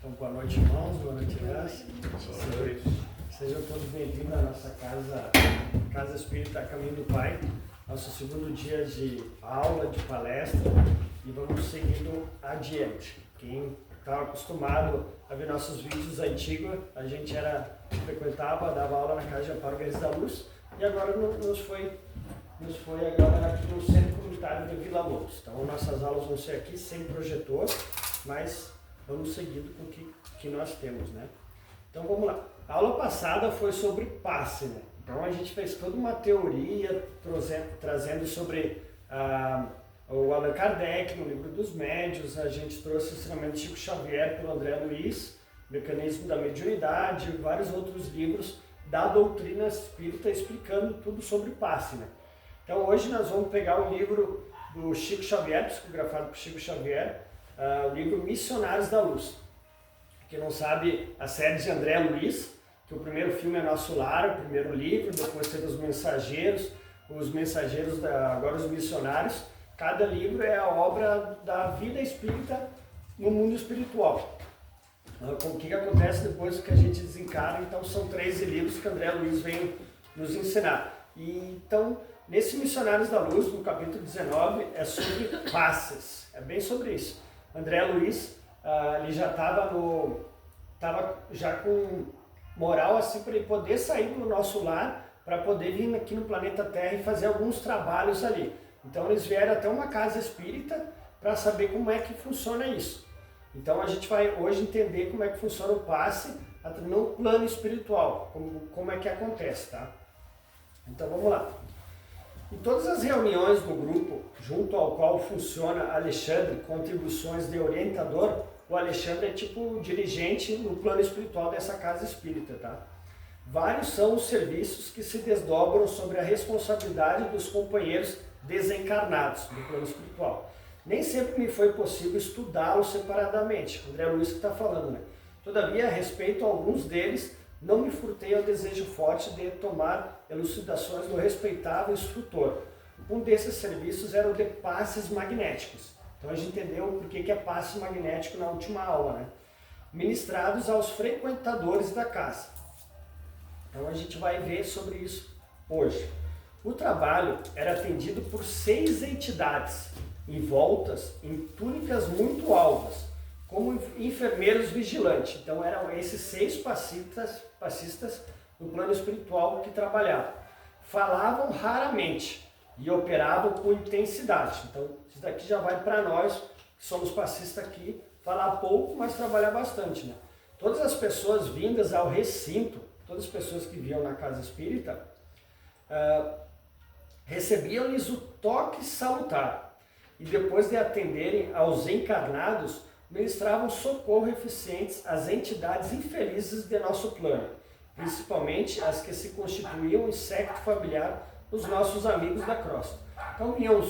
Então, boa noite, irmãos, boa noite, Graça. Sejam todos bem-vindos à nossa Casa Espírita Caminho do Pai, nosso segundo dia de aula, de palestra, e vamos seguindo adiante. Quem estava acostumado a ver nossos vídeos antigos, a gente frequentava, dava aula na Casa de Amparo Guerreiros da Luz, e agora nos foi agora aqui no Centro Comunitário de Vila Lobos. Então, nossas aulas vão ser aqui sem projetor, mas vamos seguindo com o que nós temos, né? Então, vamos lá. A aula passada foi sobre passe, né? Então, a gente fez toda uma teoria trazendo sobre o Allan Kardec, no Livro dos Médiuns. A gente trouxe o ensinamento de Chico Xavier pelo André Luiz, Mecanismo da Mediunidade, vários outros livros da doutrina espírita explicando tudo sobre passe, né? Então, hoje nós vamos pegar o livro do Chico Xavier, psicografado por Chico Xavier, o livro Missionários da Luz. Quem não sabe, a série de André Luiz, que o primeiro filme é Nosso Lar, o primeiro livro, depois teve Os Mensageiros, agora Os Missionários. Cada livro é a obra da vida espírita no mundo espiritual. O que acontece depois que a gente desencarna? Então, são 13 livros que André Luiz vem nos ensinar. Então, nesse Missionários da Luz, no capítulo 19, é sobre passes. É bem sobre isso. André Luiz, ele já estava com moral assim para ele poder sair do nosso lar, para poder vir aqui no planeta Terra e fazer alguns trabalhos ali. Então eles vieram até uma casa espírita para saber como é que funciona isso. Então a gente vai hoje entender como é que funciona o passe no plano espiritual, como é que acontece, tá? Então vamos lá. Em todas as reuniões do grupo, junto ao qual funciona Alexandre, contribuições de orientador, o Alexandre é tipo o dirigente no plano espiritual dessa casa espírita, tá? Vários são os serviços que se desdobram sobre a responsabilidade dos companheiros desencarnados no plano espiritual. Nem sempre me foi possível estudá-los separadamente, André Luiz que está falando, né? Todavia, a respeito a alguns deles, não me furtei ao desejo forte de tomar elucidações do respeitável instrutor. Um desses serviços era o de passes magnéticos. Então a gente entendeu por que é passe magnético na última aula, né? Ministrados aos frequentadores da casa. Então a gente vai ver sobre isso hoje. O trabalho era atendido por 6 entidades, envoltas em túnicas muito alvas, como enfermeiros vigilantes. Então eram esses 6 passistas no plano espiritual que trabalhavam. Falavam raramente e operavam com intensidade. Então isso daqui já vai para nós, que somos passistas aqui, falar pouco, mas trabalhar bastante, né? Todas as pessoas vindas ao recinto, todas as pessoas que viam na casa espírita, recebiam-lhes o toque salutar. E depois de atenderem aos encarnados, ministravam socorro eficientes às entidades infelizes de nosso plano, principalmente as que se constituíam em séquito familiar dos nossos amigos da crosta. Então vinham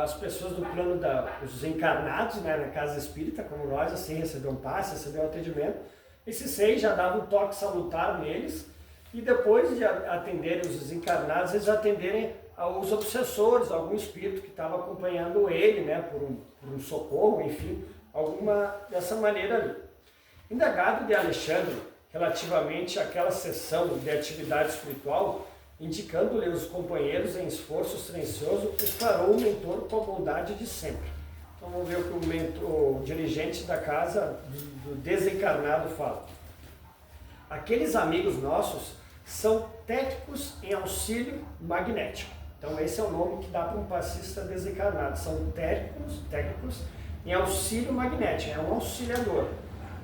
as pessoas do plano os encarnados, né, na casa espírita, como nós, assim, recebiam passe, recebiam atendimento. Esses 6 já davam um toque salutar neles, e depois de atenderem os desencarnados, eles atenderem aos obsessores, algum espírito que estava acompanhando ele, né, por um socorro, enfim, alguma dessa maneira ali. Indagado de Alexandre relativamente àquela sessão de atividade espiritual, indicando-lhe os companheiros em esforço silencioso, declarou o mentor com a bondade de sempre. Então vamos ver o que o dirigente da casa do desencarnado fala. Aqueles amigos nossos são técnicos em auxílio magnético. Então esse é o nome que dá para um passista desencarnado. São técnicos em auxílio magnético, é um auxiliador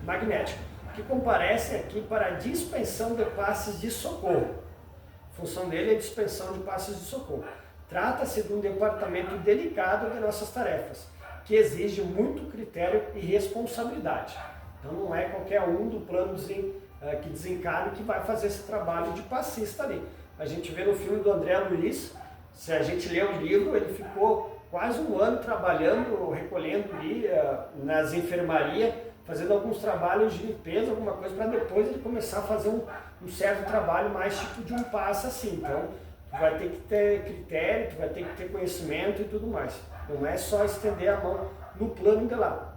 magnético, que comparecem aqui para a dispensão de passes de socorro. A função dele é a dispensão de passes de socorro. Trata-se de um departamento delicado de nossas tarefas, que exige muito critério e responsabilidade. Então não é qualquer um do plano que desencarna que vai fazer esse trabalho de passista ali. A gente vê no filme do André Luiz, se a gente lê o livro, ele ficou quase um ano trabalhando, recolhendo ali nas enfermarias, fazendo alguns trabalhos de limpeza, alguma coisa, para depois ele começar a fazer um certo trabalho mais tipo de um passe assim. Então, tu vai ter que ter critério, tu vai ter que ter conhecimento e tudo mais. Não é só estender a mão no plano de lá.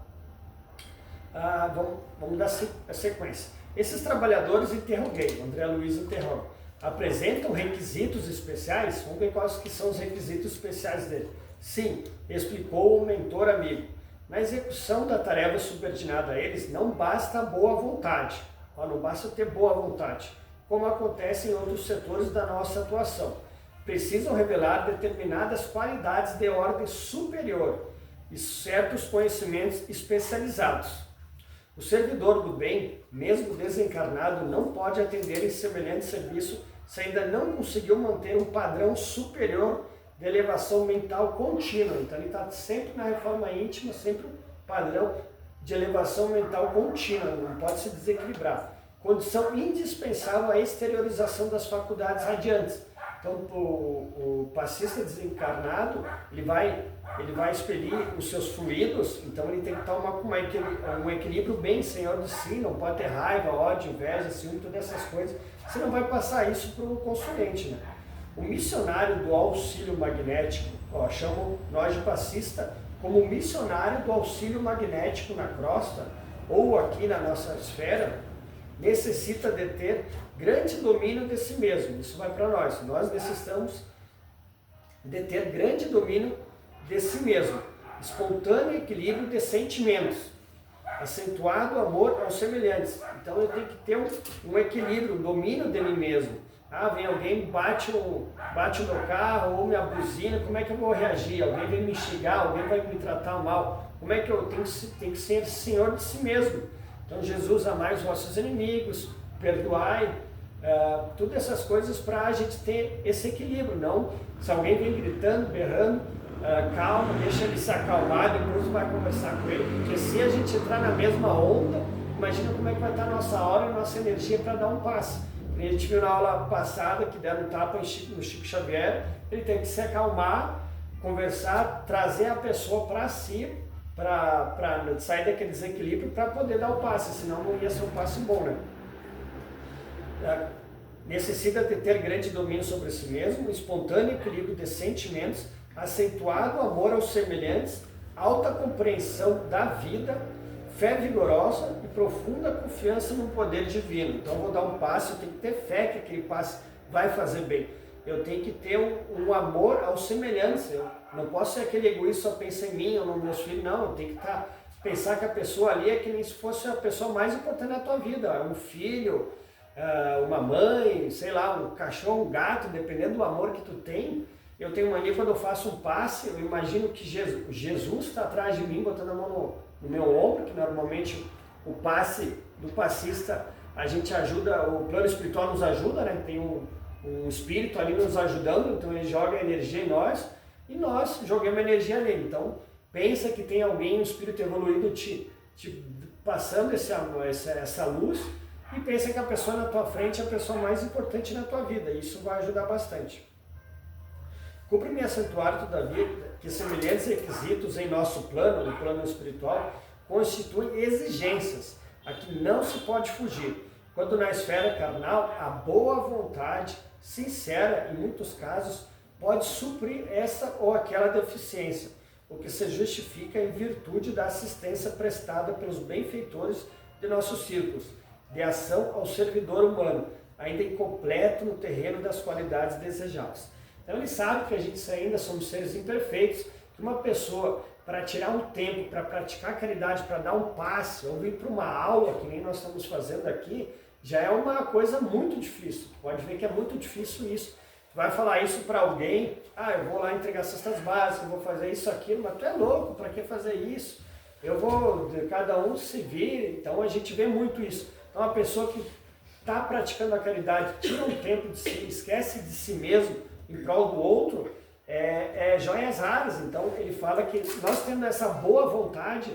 Vamos dar a sequência. Esses trabalhadores, interroguei, o André Luiz interroga, apresentam requisitos especiais? Vamos ver quais que são os requisitos especiais dele. Sim, explicou o mentor amigo. Na execução da tarefa subordinada a eles, não basta a boa vontade. Não basta ter boa vontade, como acontece em outros setores da nossa atuação. Precisam revelar determinadas qualidades de ordem superior e certos conhecimentos especializados. O servidor do bem, mesmo desencarnado, não pode atender em semelhante serviço se ainda não conseguiu manter um padrão superior de elevação mental contínua. Então ele está sempre na reforma íntima, sempre um padrão de elevação mental contínua, não pode se desequilibrar. Condição indispensável à exteriorização das faculdades radiantes. Então o passista desencarnado, ele vai expelir os seus fluidos, então ele tem que estar um equilíbrio bem senhor de si, não pode ter raiva, ódio, inveja, ciúme, todas essas coisas. Você não vai passar isso para o consulente, né? O missionário do auxílio magnético, chamam nós de passista como missionário do auxílio magnético na crosta, ou aqui na nossa esfera, necessita de ter grande domínio de si mesmo. Isso vai para nós. Nós necessitamos de ter grande domínio de si mesmo, espontâneo equilíbrio de sentimentos, acentuado amor aos semelhantes. Então eu tenho que ter um equilíbrio, um domínio de mim mesmo. Vem alguém, bate o meu carro ou me abusina, como é que eu vou reagir? Alguém vem me xingar, alguém vai me tratar mal. Como é que eu tenho que ser senhor de si mesmo? Então Jesus, amai os vossos inimigos, perdoai, todas essas coisas para a gente ter esse equilíbrio. Não, se alguém vem gritando, berrando, calma, deixa ele se acalmar, depois vai conversar com ele, porque se a gente entrar na mesma onda, imagina como é que vai estar a nossa hora e a nossa energia para dar um passe. A gente viu na aula passada que deram um tapa no Chico Xavier, ele tem que se acalmar, conversar, trazer a pessoa para si, para sair daquele desequilíbrio, para poder dar o passe, senão não ia ser um passe bom, né? Necessita de ter grande domínio sobre si mesmo, espontâneo equilíbrio de sentimentos, acentuado amor aos semelhantes, alta compreensão da vida, fé vigorosa e profunda confiança no poder divino. Então eu vou dar um passe, eu tenho que ter fé que aquele passe vai fazer bem. Eu tenho que ter um amor aos semelhantes. Eu não posso ser aquele egoísta, só pensa em mim ou nos meus filhos. Não, eu tenho que pensar que a pessoa ali é que nem se fosse a pessoa mais importante da tua vida. Um filho, uma mãe, sei lá, um cachorro, um gato, dependendo do amor que tu tem. Eu tenho mania, quando eu faço um passe, eu imagino que Jesus está atrás de mim, botando a mão no meu ombro, que normalmente o passe do passista, a gente ajuda, o plano espiritual nos ajuda, né? Tem um espírito ali nos ajudando, então ele joga energia em nós e nós jogamos energia nele. Então pensa que tem alguém, um espírito evoluído te passando essa luz, e pensa que a pessoa na tua frente é a pessoa mais importante na tua vida. Isso vai ajudar bastante. Cumpre-me acentuar, todavia, que semelhantes requisitos em nosso plano, no plano espiritual, constituem exigências a que não se pode fugir. Quando na esfera carnal, a boa vontade sincera, em muitos casos, pode suprir essa ou aquela deficiência, o que se justifica em virtude da assistência prestada pelos benfeitores de nossos círculos, de ação ao servidor humano, ainda incompleto no terreno das qualidades desejáveis. Então ele sabe que a gente ainda somos seres imperfeitos, que uma pessoa, para tirar um tempo, para praticar caridade, para dar um passe, ou vir para uma aula, que nem nós estamos fazendo aqui, já é uma coisa muito difícil. Pode ver que é muito difícil isso. Tu vai falar isso para alguém, eu vou lá entregar cestas básicas, eu vou fazer isso, aquilo, mas tu é louco, para que fazer isso? Eu vou, cada um se vire. Então a gente vê muito isso. Então a pessoa que está praticando a caridade, tira um tempo de si, esquece de si mesmo, em prol do outro, joias raras. Então ele fala que nós tendo essa boa vontade,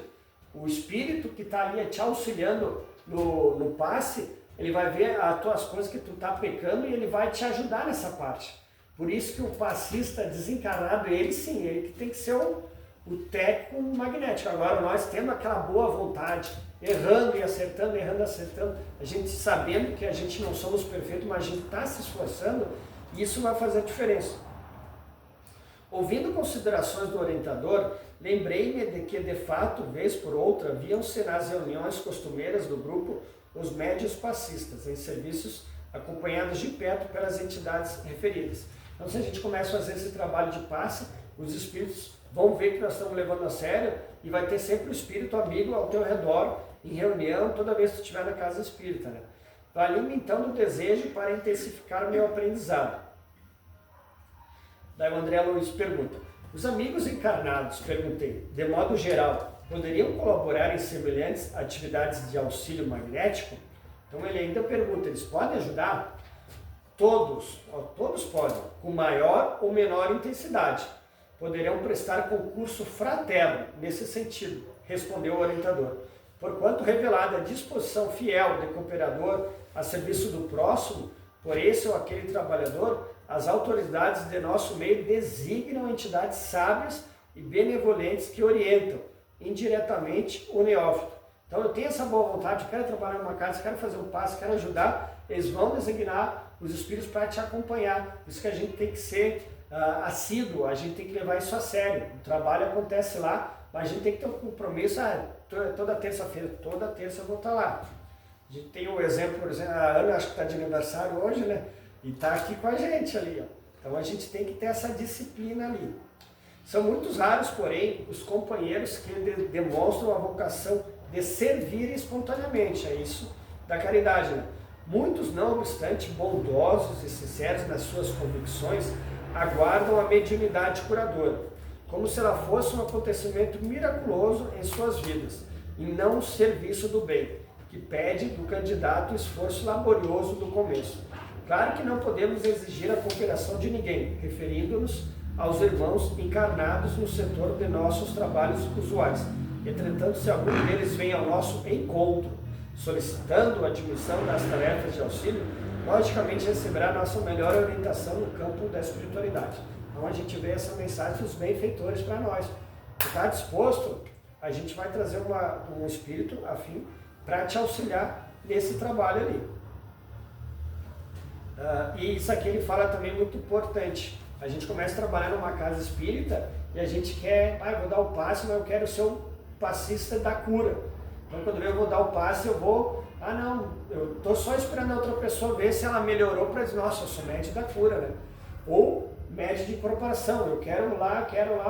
o espírito que está ali te auxiliando no passe, ele vai ver as tuas coisas que tu está pecando e ele vai te ajudar nessa parte. Por isso que o passista desencarnado, ele sim, ele que tem que ser o técnico magnético. Agora nós tendo aquela boa vontade, errando e acertando, a gente sabendo que a gente não somos perfeitos, mas a gente está se esforçando, isso vai fazer a diferença. Ouvindo considerações do orientador, lembrei-me de que, de fato, vez por outra, viam-se nas reuniões costumeiras do grupo os médios passistas, em serviços acompanhados de perto pelas entidades referidas. Então, se a gente começa a fazer esse trabalho de passe, os espíritos vão ver que nós estamos levando a sério e vai ter sempre o espírito amigo ao teu redor, em reunião, toda vez que tu estiver na casa espírita, né? Valeu-me então do desejo para intensificar o meu aprendizado. Daí o André Luiz pergunta: os amigos encarnados, perguntei, de modo geral, poderiam colaborar em semelhantes atividades de auxílio magnético? Então ele ainda pergunta: eles podem ajudar? Todos podem, com maior ou menor intensidade. Poderão prestar concurso fraterno nesse sentido, respondeu o orientador. Porquanto revelada a disposição fiel de cooperador a serviço do próximo, por esse ou aquele trabalhador, as autoridades de nosso meio designam entidades sábias e benevolentes que orientam indiretamente o neófito. Então eu tenho essa boa vontade, eu quero trabalhar numa casa, quero fazer um passo, quero ajudar, eles vão designar os espíritos para te acompanhar. Por isso que a gente tem que ser assíduo, a gente tem que levar isso a sério. O trabalho acontece lá, mas a gente tem que ter um compromisso. Toda terça-feira, toda terça eu vou estar lá. A gente tem um exemplo, por exemplo, a Ana, acho que está de aniversário hoje, né? E está aqui com a gente ali, ó. Então a gente tem que ter essa disciplina ali. São muitos raros, porém, os companheiros que demonstram a vocação de servir espontaneamente. É isso da caridade, né? Muitos, não obstante, bondosos e sinceros nas suas convicções, aguardam a mediunidade curadora, como se ela fosse um acontecimento miraculoso em suas vidas, e não um serviço do bem, que pede do candidato o esforço laborioso do começo. Claro que não podemos exigir a cooperação de ninguém, referindo-nos aos irmãos encarnados no setor de nossos trabalhos usuais. Entretanto, se algum deles vem ao nosso encontro, solicitando a admissão das tarefas de auxílio, logicamente receberá nossa melhor orientação no campo da espiritualidade. Então a gente vê essa mensagem dos benfeitores para nós. Se está disposto, a gente vai trazer um espírito afim para te auxiliar nesse trabalho ali. E isso aqui ele fala também muito importante. A gente começa a trabalhar numa casa espírita e a gente quer, eu vou dar o passe, mas eu quero ser o passista da cura. Então quando eu vou dar o passe, eu vou, eu estou só esperando a outra pessoa ver se ela melhorou para dizer, nossa, eu sou médico da cura, né? Ou médico de incorporação, eu quero lá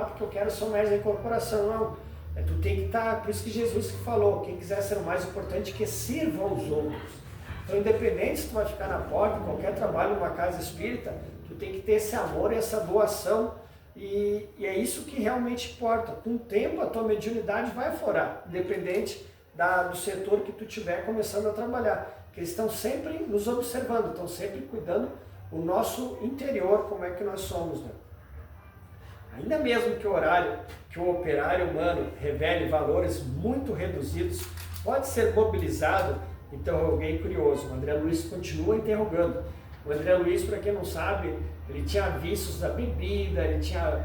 porque eu quero ser um médico de incorporação. Não, tu tem que estar, por isso que Jesus falou, quem quiser ser o mais importante que sirva aos outros. Então independente se tu vai ficar na porta, qualquer trabalho numa casa espírita, tu tem que ter esse amor, essa doação, e é isso que realmente importa. Com o tempo a tua mediunidade vai aflorar, independente do setor que tu estiver começando a trabalhar, porque eles estão sempre nos observando, estão sempre cuidando o nosso interior, como é que nós somos, né? Ainda mesmo que o operário humano revele valores muito reduzidos, pode ser mobilizado. Interroguei curioso. O André Luiz continua interrogando. O André Luiz, para quem não sabe, ele tinha vícios da bebida, ele tinha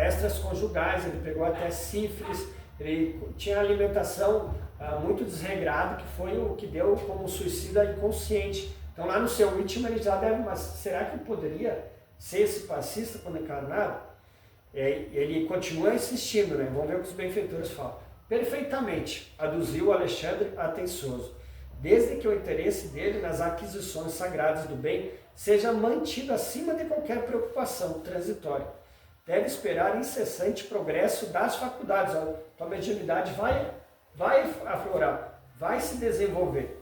extras conjugais, ele pegou até sífilis, ele tinha alimentação muito desregrada, que foi o que deu como suicida inconsciente. Então lá no seu íntimo ele já deve, mas será que poderia ser esse passista quando encarnado? Ele continua insistindo, né? Vamos ver o que os benfeitores falam. Perfeitamente, aduziu Alexandre Atencioso, desde que o interesse dele nas aquisições sagradas do bem seja mantido acima de qualquer preocupação transitória. Deve esperar incessante progresso das faculdades. A mediunidade vai aflorar, vai se desenvolver.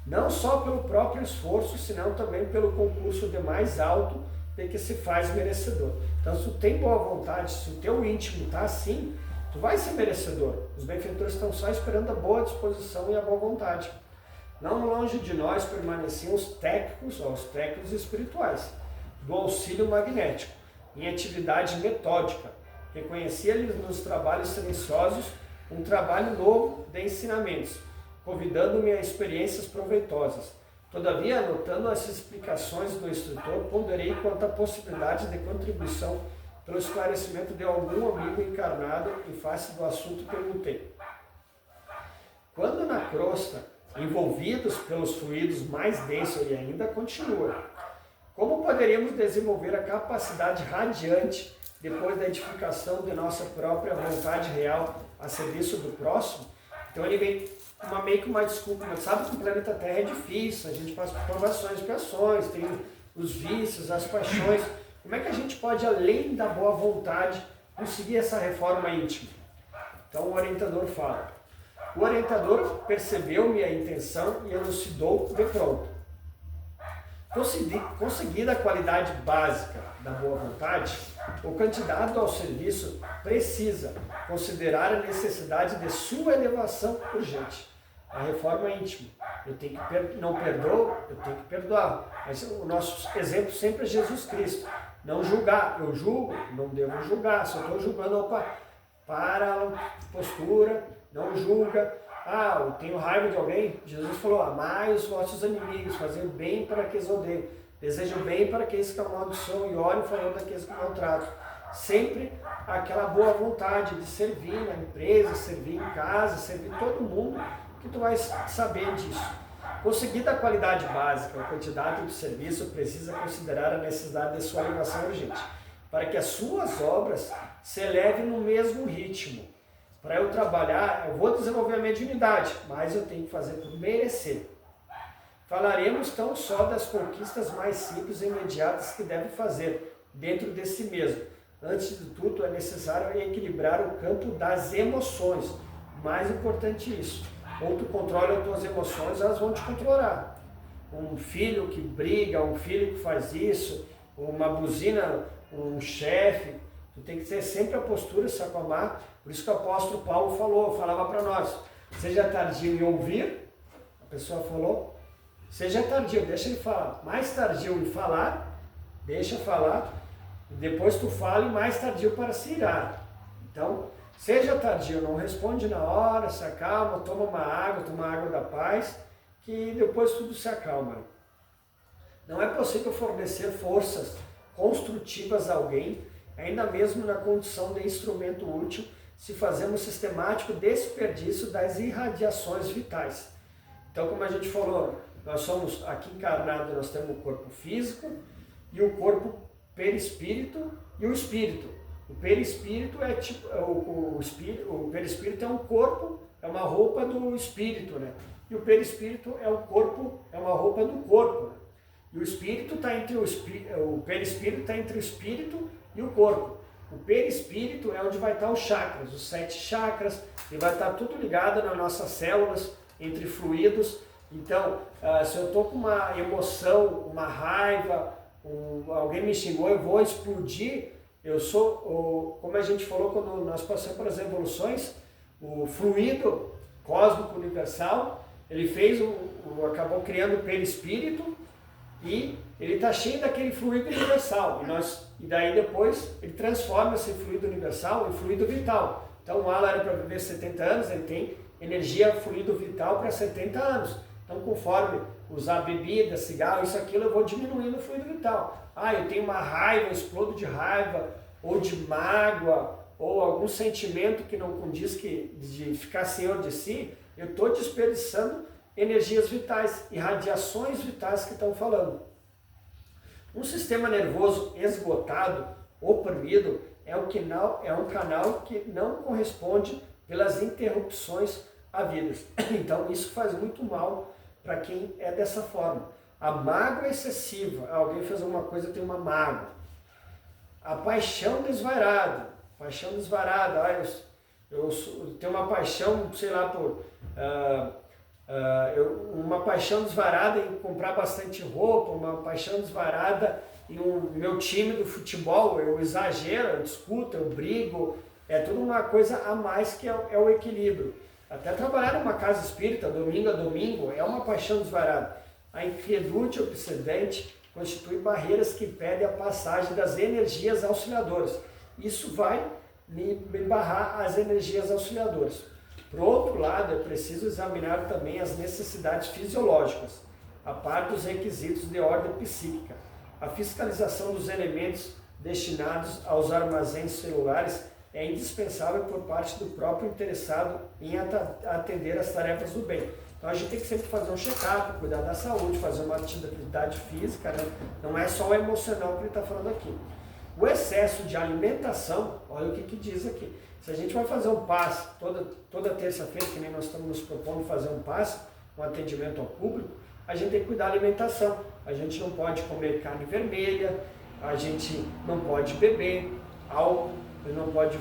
Não só pelo próprio esforço, senão também pelo concurso de mais alto de que se faz merecedor. Então, se tu tem boa vontade, se o teu íntimo está assim, tu vai ser merecedor. Os benfeitores estão só esperando a boa disposição e a boa vontade. Não longe de nós permaneciam os técnicos espirituais, do auxílio magnético, em atividade metódica. Reconhecia-lhes nos trabalhos silenciosos um trabalho novo de ensinamentos, convidando-me a experiências proveitosas. Todavia, anotando as explicações do instrutor, ponderei quanto à possibilidade de contribuição pelo esclarecimento de algum amigo encarnado em face do assunto, perguntei. Quando na crosta, envolvidos pelos fluidos mais densos, e ainda continua, Como poderíamos desenvolver a capacidade radiante depois da edificação de nossa própria vontade real a serviço do próximo? Então ele vem meio que uma desculpa, mas sabe que o planeta Terra é difícil, a gente passa por provações, expiações, tem os vícios, as paixões. Como é que a gente pode, além da boa vontade, conseguir essa reforma íntima? Então o orientador fala: o orientador percebeu minha intenção e elucidou de pronto. Conseguida a qualidade básica da boa vontade, o candidato ao serviço precisa considerar a necessidade de sua elevação urgente. A reforma íntima. Eu tenho que não perdoo, eu tenho que perdoar. Mas o nosso exemplo sempre é Jesus Cristo. Não julgar. Eu julgo, não devo julgar. Se eu estou julgando, opa, para a postura, não julga. Ah, eu tenho raiva de alguém. Jesus falou: amai os vossos inimigos, fazer bem para aqueles que odeiam. Desejo bem para aqueles que amaldiçoam e olhem falando daqueles que maltratam. Sempre aquela boa vontade de servir na empresa, servir em casa, servir todo mundo, que tu vai saber disso. Conseguida a qualidade básica, o candidato de serviço precisa considerar a necessidade de sua elevação urgente, para que as suas obras se elevem no mesmo ritmo. Para eu trabalhar, eu vou desenvolver a mediunidade, mas eu tenho que fazer por merecer. Falaremos tão só das conquistas mais simples e imediatas que deve fazer dentro de si mesmo. Antes de tudo, é necessário equilibrar o campo das emoções. Mais importante isso. Ou tu controla as tuas emoções, elas vão te controlar. Um filho que briga, um filho que faz isso, uma buzina, um chefe, tu tem que ter sempre a postura, se acalmar. Por isso que o apóstolo Paulo falava para nós: seja tardio em ouvir, a pessoa falou, seja tardio, deixa ele falar. Mais tardio em falar, deixa falar, e depois tu fala, e mais tardio para se irar. Então, seja tardio, não responde na hora, se acalma, toma uma água da paz, que depois tudo se acalma. Não é possível fornecer forças construtivas a alguém, ainda mesmo na condição de instrumento útil, se fazemos sistemático desperdício das irradiações vitais. Então, como a gente falou, nós somos aqui encarnados, nós temos o corpo físico e o corpo perispírito e o espírito. O perispírito é tipo, o perispírito é um corpo, é uma roupa do espírito, né? E o perispírito é o corpo, é uma roupa do corpo, né? E o espírito está entre o perispírito está entre o espírito e o corpo. O perispírito é onde vai estar os chakras, os 7 chakras, e vai estar tudo ligado nas nossas células, entre fluidos. Então, se eu estou com uma emoção, uma raiva, alguém me xingou, eu vou explodir. Eu sou, como a gente falou quando nós passamos pelas evoluções, o fluido cósmico universal, ele acabou criando o perispírito e ele está cheio daquele fluido universal. E daí depois ele transforma esse fluido universal em fluido vital. Então o Alan era para viver 70 anos, ele tem energia, fluido vital para 70 anos. Então conforme usar bebida, cigarro, isso, aquilo, eu vou diminuindo o fluido vital. Eu tenho uma raiva, eu explodo de raiva, ou de mágoa, ou algum sentimento que não condiz de ficar senhor de si, eu estou desperdiçando energias vitais, irradiações vitais que estão falando. Um sistema nervoso esgotado, oprimido, é um canal que não corresponde pelas interrupções havidas. Então isso faz muito mal para quem é dessa forma. A mágoa excessiva, alguém fez alguma coisa, tem uma mágoa. A paixão desvairada, eu tenho uma paixão, sei lá, uma paixão desvarada em comprar bastante roupa, uma paixão desvarada em meu time do futebol, eu exagero, eu discuto, eu brigo, é tudo uma coisa a mais que é o equilíbrio. Até trabalhar numa casa espírita, domingo a domingo, é uma paixão desvarada. A inquietude obsedente constitui barreiras que impedem a passagem das energias auxiliadoras. Isso vai me barrar as energias auxiliadoras. Por outro lado, é preciso examinar também as necessidades fisiológicas, a par dos requisitos de ordem psíquica. A fiscalização dos elementos destinados aos armazéns celulares é indispensável por parte do próprio interessado em atender as tarefas do bem. Então a gente tem que sempre fazer um check-up, cuidar da saúde, fazer uma atividade física, né? Não é só o emocional que ele está falando aqui. O excesso de alimentação, olha o que diz aqui. Se a gente vai fazer um passe toda terça-feira, que nem nós estamos nos propondo fazer um passe, um atendimento ao público, a gente tem que cuidar da alimentação. A gente não pode comer carne vermelha, a gente não pode beber álcool, não pode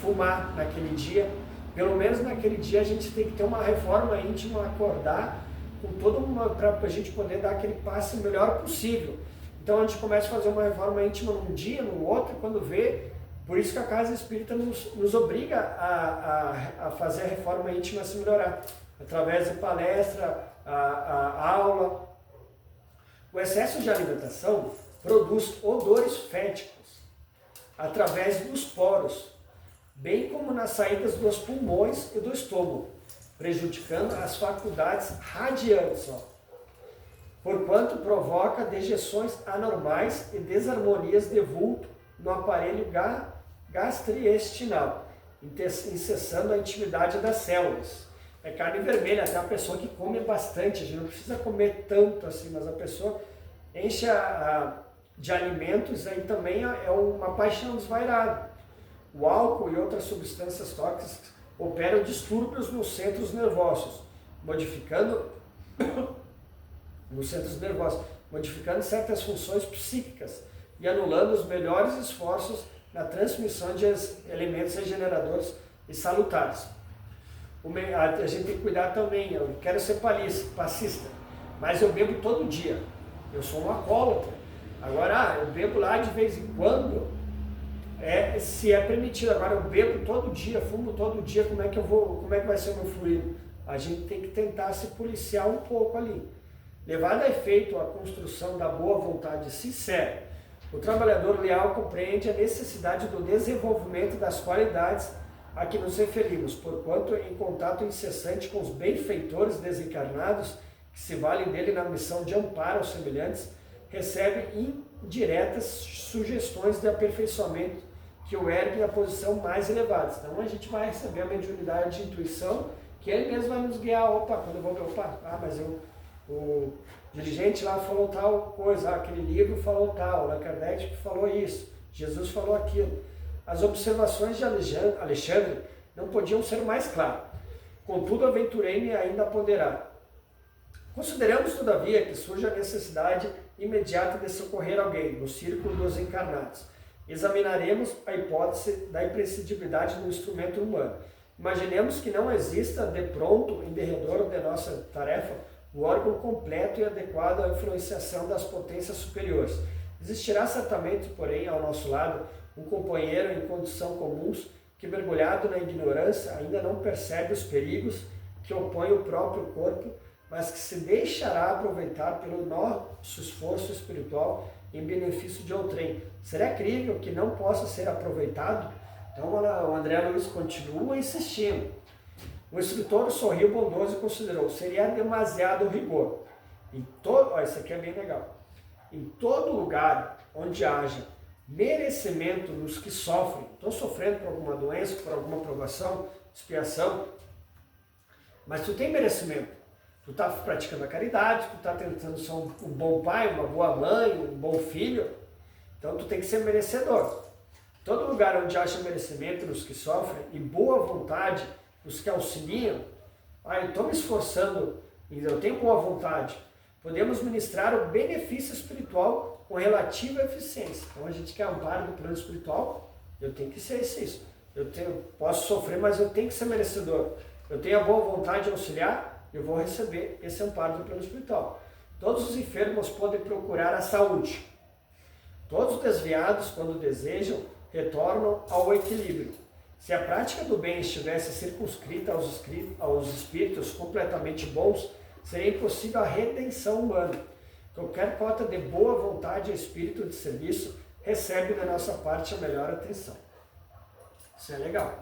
fumar naquele dia. Pelo menos naquele dia a gente tem que ter uma reforma íntima, acordar com toda uma, para a gente poder dar aquele passe melhor possível. Então a gente começa a fazer uma reforma íntima num dia, no outro, e quando vê, por isso que a Casa Espírita nos obriga a fazer a reforma íntima se melhorar, através de palestra, a aula. O excesso de alimentação produz odores féticos através dos poros, bem como nas saídas dos pulmões e do estômago, prejudicando as faculdades radiantes, porquanto provoca dejeções anormais e desarmonias de vulto no aparelho gastrointestinal, incessando a intimidade das células. É carne vermelha, até a pessoa que come bastante, a gente não precisa comer tanto assim, mas a pessoa enche de alimentos, aí também é uma paixão desvairada. O álcool e outras substâncias tóxicas operam distúrbios nos centros nervosos, modificando certas funções psíquicas e anulando os melhores esforços na transmissão de elementos regeneradores e salutares. A gente tem que cuidar também. Eu quero ser passista, mas eu bebo todo dia. Eu sou um alcoólatra. Agora, eu bebo lá de vez em quando, se é permitido. Agora, eu bebo todo dia, fumo todo dia. Como é que vai ser o meu fluido? A gente tem que tentar se policiar um pouco ali. Levado a efeito a construção da boa vontade sincera, o trabalhador leal compreende a necessidade do desenvolvimento das qualidades a que nos referimos, porquanto em contato incessante com os benfeitores desencarnados, que se valem dele na missão de amparo aos semelhantes, recebe indiretas sugestões de aperfeiçoamento que o erguem à posição mais elevada. Então a gente vai receber a mediunidade de intuição, que ele mesmo vai nos guiar. Quando eu vou ver, mas o dirigente lá falou tal coisa, aquele livro falou tal, Allan Kardec falou isso, Jesus falou aquilo. As observações de Alexandre não podiam ser mais claras. Contudo, aventurei-me ainda a ponderar. Consideramos, todavia, que surge a necessidade imediata de socorrer alguém no círculo dos encarnados. Examinaremos a hipótese da imprescindibilidade do instrumento humano. Imaginemos que não exista de pronto, em derredor de nossa tarefa, o órgão completo e adequado à influenciação das potências superiores. Existirá certamente, porém, ao nosso lado, um companheiro em condição comuns que, mergulhado na ignorância, ainda não percebe os perigos que opõem o próprio corpo, mas que se deixará aproveitar pelo nosso esforço espiritual em benefício de outrem. Será crível que não possa ser aproveitado? Então o André Luiz continua insistindo. O escritor sorriu bondoso e considerou: seria demasiado rigor. Isso aqui é bem legal. Em todo lugar onde haja merecimento nos que sofrem, estão sofrendo por alguma doença, por alguma provação, expiação, mas tu tem merecimento, tu está praticando a caridade, tu está tentando ser um bom pai, uma boa mãe, um bom filho, então tu tem que ser merecedor. Em todo lugar onde haja merecimento nos que sofrem e boa vontade nos que auxiliam, eu estou me esforçando, eu tenho boa vontade, podemos ministrar o benefício espiritual com relativa eficiência. Então a gente quer amparo do plano espiritual, eu tenho que ser isso. Posso sofrer, mas eu tenho que ser merecedor. Eu tenho a boa vontade de auxiliar, eu vou receber esse amparo do plano espiritual. Todos os enfermos podem procurar a saúde. Todos os desviados, quando desejam, retornam ao equilíbrio. Se a prática do bem estivesse circunscrita aos espíritos completamente bons, seria impossível a redenção humana. Qualquer cota de boa vontade e espírito de serviço recebe da nossa parte a melhor atenção. Isso é legal.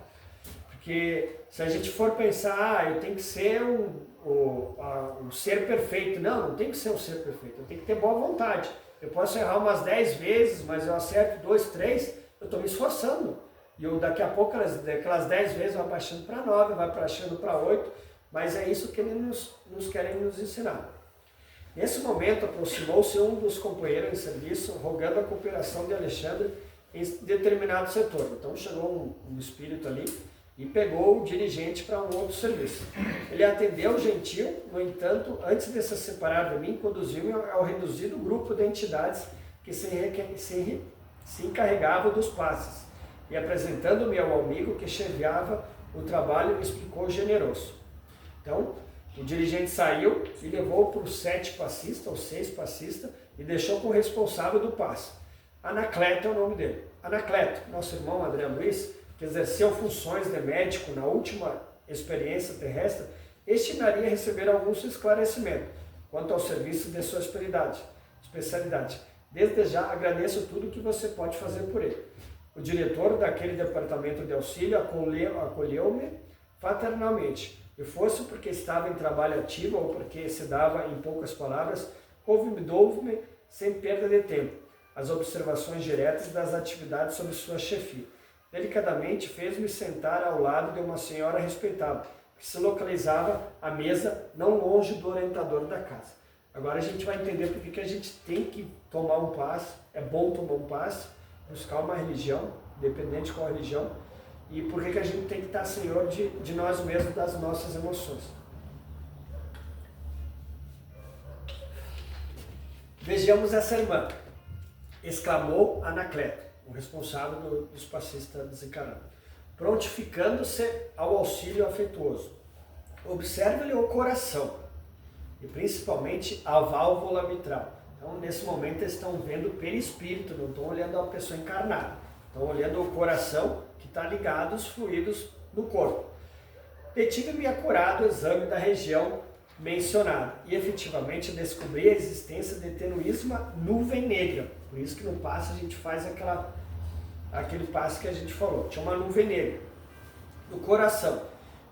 Porque se a gente for pensar, eu tenho que ser um ser perfeito. Não tem que ser um ser perfeito. Eu tenho que ter boa vontade. Eu posso errar umas 10 vezes, mas eu acerto 2, 3, eu estou me esforçando. E daqui a pouco, aquelas 10 vezes vai baixando para 9, vai baixando para 8, mas é isso que eles nos querem nos ensinar. Nesse momento, aproximou-se um dos companheiros em serviço, rogando a cooperação de Alexandre em determinado setor. Então chegou um espírito ali e pegou o dirigente para um outro serviço. Ele atendeu gentil, no entanto, antes de se separar de mim, conduziu-me ao reduzido grupo de entidades que se encarregavam dos passes, e apresentando-me ao amigo que chefiava o trabalho, me explicou generoso. Então, o dirigente saiu e levou para os 7 passistas, ou 6 passistas, e deixou com o responsável do passe. Anacleto é o nome dele. Anacleto, nosso irmão André Luiz, que exerceu funções de médico na última experiência terrestre, estimaria receber alguns esclarecimentos quanto ao serviço de sua especialidade. Desde já agradeço tudo o que você pode fazer por ele. O diretor daquele departamento de auxílio acolheu-me fraternalmente, e fosse porque estava em trabalho ativo ou porque se dava, em poucas palavras, convidou-me sem perda de tempo as observações diretas das atividades sob sua chefia. Delicadamente fez-me sentar ao lado de uma senhora respeitável, que se localizava à mesa não longe do orientador da casa. Agora a gente vai entender por que a gente tem que tomar um passe, é bom tomar um passe, buscar uma religião, independente de qual religião, e por que a gente tem que estar senhor de nós mesmos, das nossas emoções. Vejamos essa irmã, exclamou Anacleto, o responsável dos passistas desencarnados, prontificando-se ao auxílio afetuoso. Observe-lhe o coração, e principalmente a válvula mitral. Então, nesse momento, eles estão vendo o perispírito, não estão olhando a pessoa encarnada. Estão olhando o coração, que está ligado aos fluidos do corpo. Detive-me acurado o exame da região mencionada e efetivamente descobri a existência de tenuíssima nuvem negra. Por isso que no passe a gente faz aquele passe que a gente falou. Tinha uma nuvem negra no coração,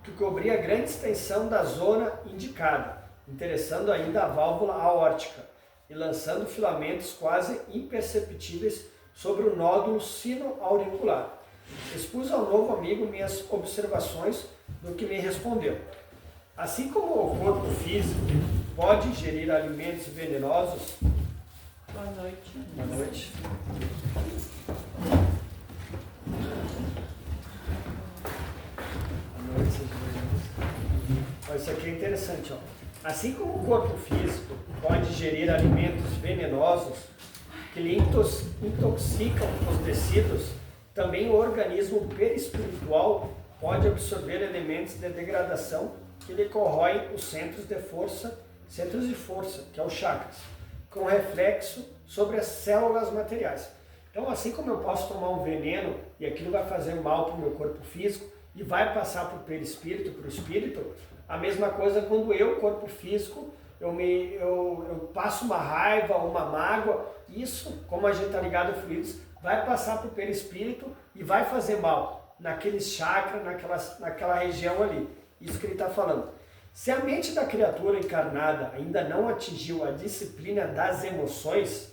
que cobria grande extensão da zona indicada, interessando ainda a válvula aórtica e lançando filamentos quase imperceptíveis sobre o nódulo sino-auricular. Expus ao novo amigo minhas observações, do que me respondeu. Assim como o corpo físico pode ingerir alimentos venenosos... Boa noite. Boa noite. Boa noite. Isso aqui é interessante, ó. Assim como o corpo físico pode ingerir alimentos venenosos que lhe intoxicam os tecidos, também o organismo perispiritual pode absorver elementos de degradação que lhe corroem os centros de força, que é os chakras, com reflexo sobre as células materiais. Então, assim como eu posso tomar um veneno e aquilo vai fazer mal para o meu corpo físico e vai passar para o perispírito, para o espírito, a mesma coisa quando eu, corpo físico, eu passo uma raiva, uma mágoa, isso, como a gente está ligado a fluidos, vai passar para o perispírito e vai fazer mal naquele chakra, naquela região ali. Isso que ele está falando. Se a mente da criatura encarnada ainda não atingiu a disciplina das emoções,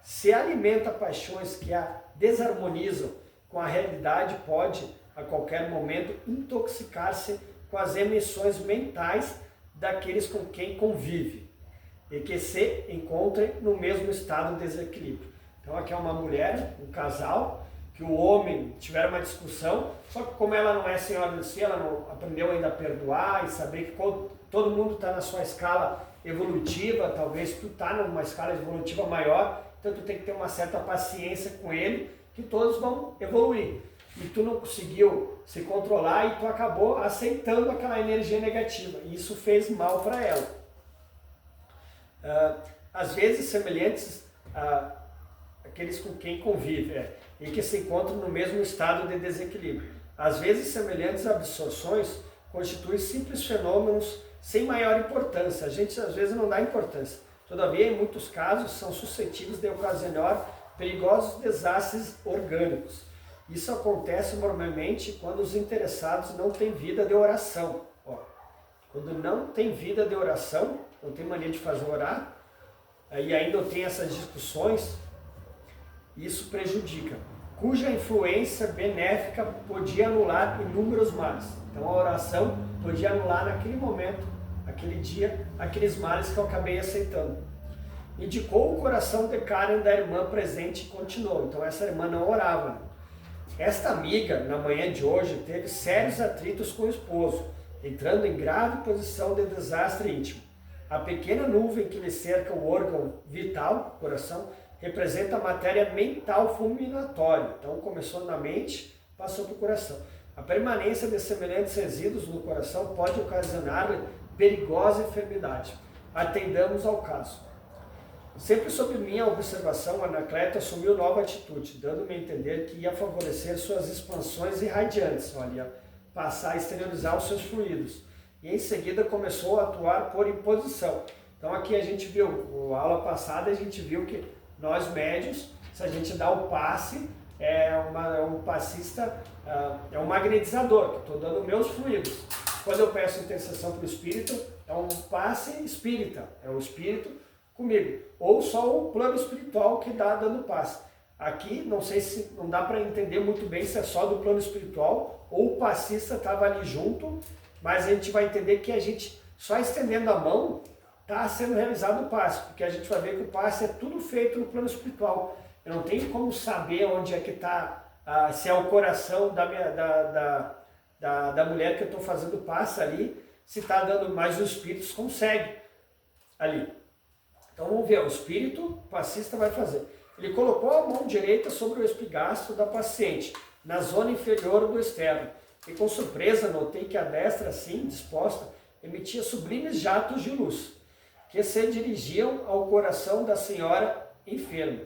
se alimenta paixões que a desarmonizam com a realidade, pode, a qualquer momento, intoxicar-se com as emissões mentais daqueles com quem convive e que se encontrem no mesmo estado de desequilíbrio. Então aqui é uma mulher, um casal, que o homem tiver uma discussão, só que como ela não é senhora de si, ela não aprendeu ainda a perdoar e saber que todo mundo está na sua escala evolutiva, talvez tu está numa escala evolutiva maior, então tu tem que ter uma certa paciência com ele, que todos vão evoluir. E tu não conseguiu se controlar e tu acabou aceitando aquela energia negativa. E isso fez mal para ela. Às vezes semelhantes àqueles com quem convive e que se encontram no mesmo estado de desequilíbrio. Às vezes semelhantes absorções constituem simples fenômenos sem maior importância. A gente às vezes não dá importância. Todavia, em muitos casos, são suscetíveis de ocasionar perigosos desastres orgânicos. Isso acontece normalmente quando os interessados não têm vida de oração. Quando não tem vida de oração, não tem mania de fazer orar, e ainda tem essas discussões, isso prejudica. cuja influência benéfica podia anular inúmeros males. Então a oração podia anular naquele momento, aquele dia, aqueles males que eu acabei aceitando. Indicou o coração de Karen da irmã presente e continuou. Então essa irmã não orava. Esta amiga, na manhã de hoje, teve sérios atritos com o esposo, entrando em grave posição de desastre íntimo. A pequena nuvem que lhe cerca o órgão vital, coração, representa a matéria mental fulminatória. Então começou na mente, passou para o coração. A permanência de semelhantes resíduos no coração pode ocasionar-lhe perigosa enfermidade. Atendamos ao caso. Sempre sob minha observação, Anacleto assumiu nova atitude, dando-me a entender que ia favorecer suas expansões irradiantes, olha, passar a exteriorizar os seus fluidos. E em seguida começou a atuar por imposição. Então aqui a gente viu, na aula passada a gente viu que nós médios, se a gente dá o passe, é um passista, é um magnetizador, que estou dando meus fluidos. Quando eu peço intercessão para o Espírito, é um passe espírita, é o Espírito comigo. Ou só o plano espiritual que dá dando passe. Aqui, não sei se não dá para entender muito bem se é só do plano espiritual ou o passista estava ali junto, mas a gente vai entender que a gente, só estendendo a mão, está sendo realizado o passe, porque a gente vai ver que o passe é tudo feito no plano espiritual. Eu não tenho como saber onde é que está, se é o coração da mulher que eu estou fazendo o passe ali, se está dando, mas os espíritos conseguem ali. Então vamos ver, o espírito, o passista vai fazer. Ele colocou a mão direita sobre o espigastro da paciente, na zona inferior do externo, e com surpresa notei que a destra, assim, disposta, emitia sublimes jatos de luz, que se dirigiam ao coração da senhora enferma.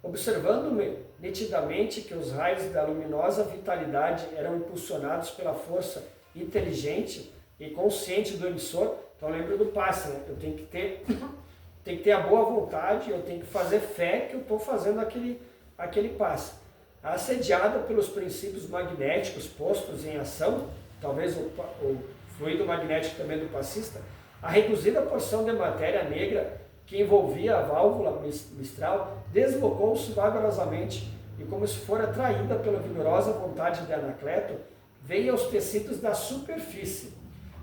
Observando-me nitidamente que os raios da luminosa vitalidade eram impulsionados pela força inteligente e consciente do emissor, então lembra do passe, né? Eu tenho que ter a boa vontade, eu tenho que fazer fé que eu estou fazendo aquele passe. Assediada pelos princípios magnéticos postos em ação, talvez o fluido magnético também do passista, a reduzida porção de matéria negra que envolvia a válvula mistral deslocou-se vagarosamente e, como se fora atraída pela vigorosa vontade de Anacleto, veio aos tecidos da superfície,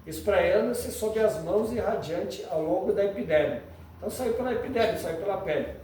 espraiando-se sob as mãos irradiante ao longo da epiderme. Então saiu pela epiderme, saiu pela pele.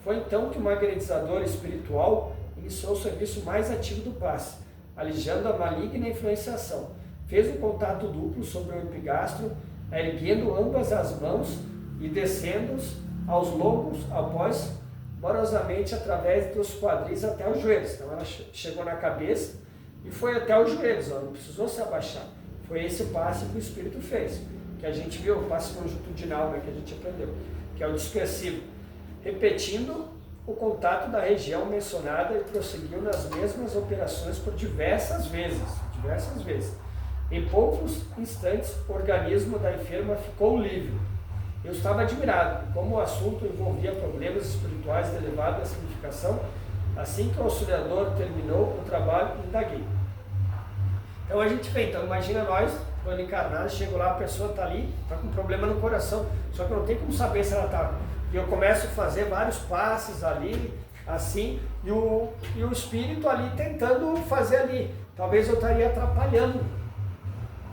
Foi então que o magnetizador espiritual iniciou o serviço mais ativo do passe, alijando a maligna influenciação. Fez um contato duplo sobre o epigastro, erguendo ambas as mãos e descendo-os aos longos após, morosamente, através dos quadris até os joelhos. Então ela chegou na cabeça e foi até os joelhos, ela não precisou se abaixar. Foi esse passe que o Espírito fez, que a gente viu, o passe longitudinal, né, que a gente aprendeu, que é o dispersivo, repetindo o contato da região mencionada e prosseguiu nas mesmas operações por diversas vezes. Em poucos instantes, o organismo da enferma ficou livre. Eu estava admirado, como o assunto envolvia problemas espirituais de elevada significação. Assim que o auxiliador terminou o trabalho, indaguei. Então a gente vê, então imagina nós, quando encarnados, chego lá, a pessoa está ali, está com problema no coração, só que eu não tenho como saber se ela está. E eu começo a fazer vários passes ali, assim, e o espírito ali tentando fazer ali. Talvez eu estaria atrapalhando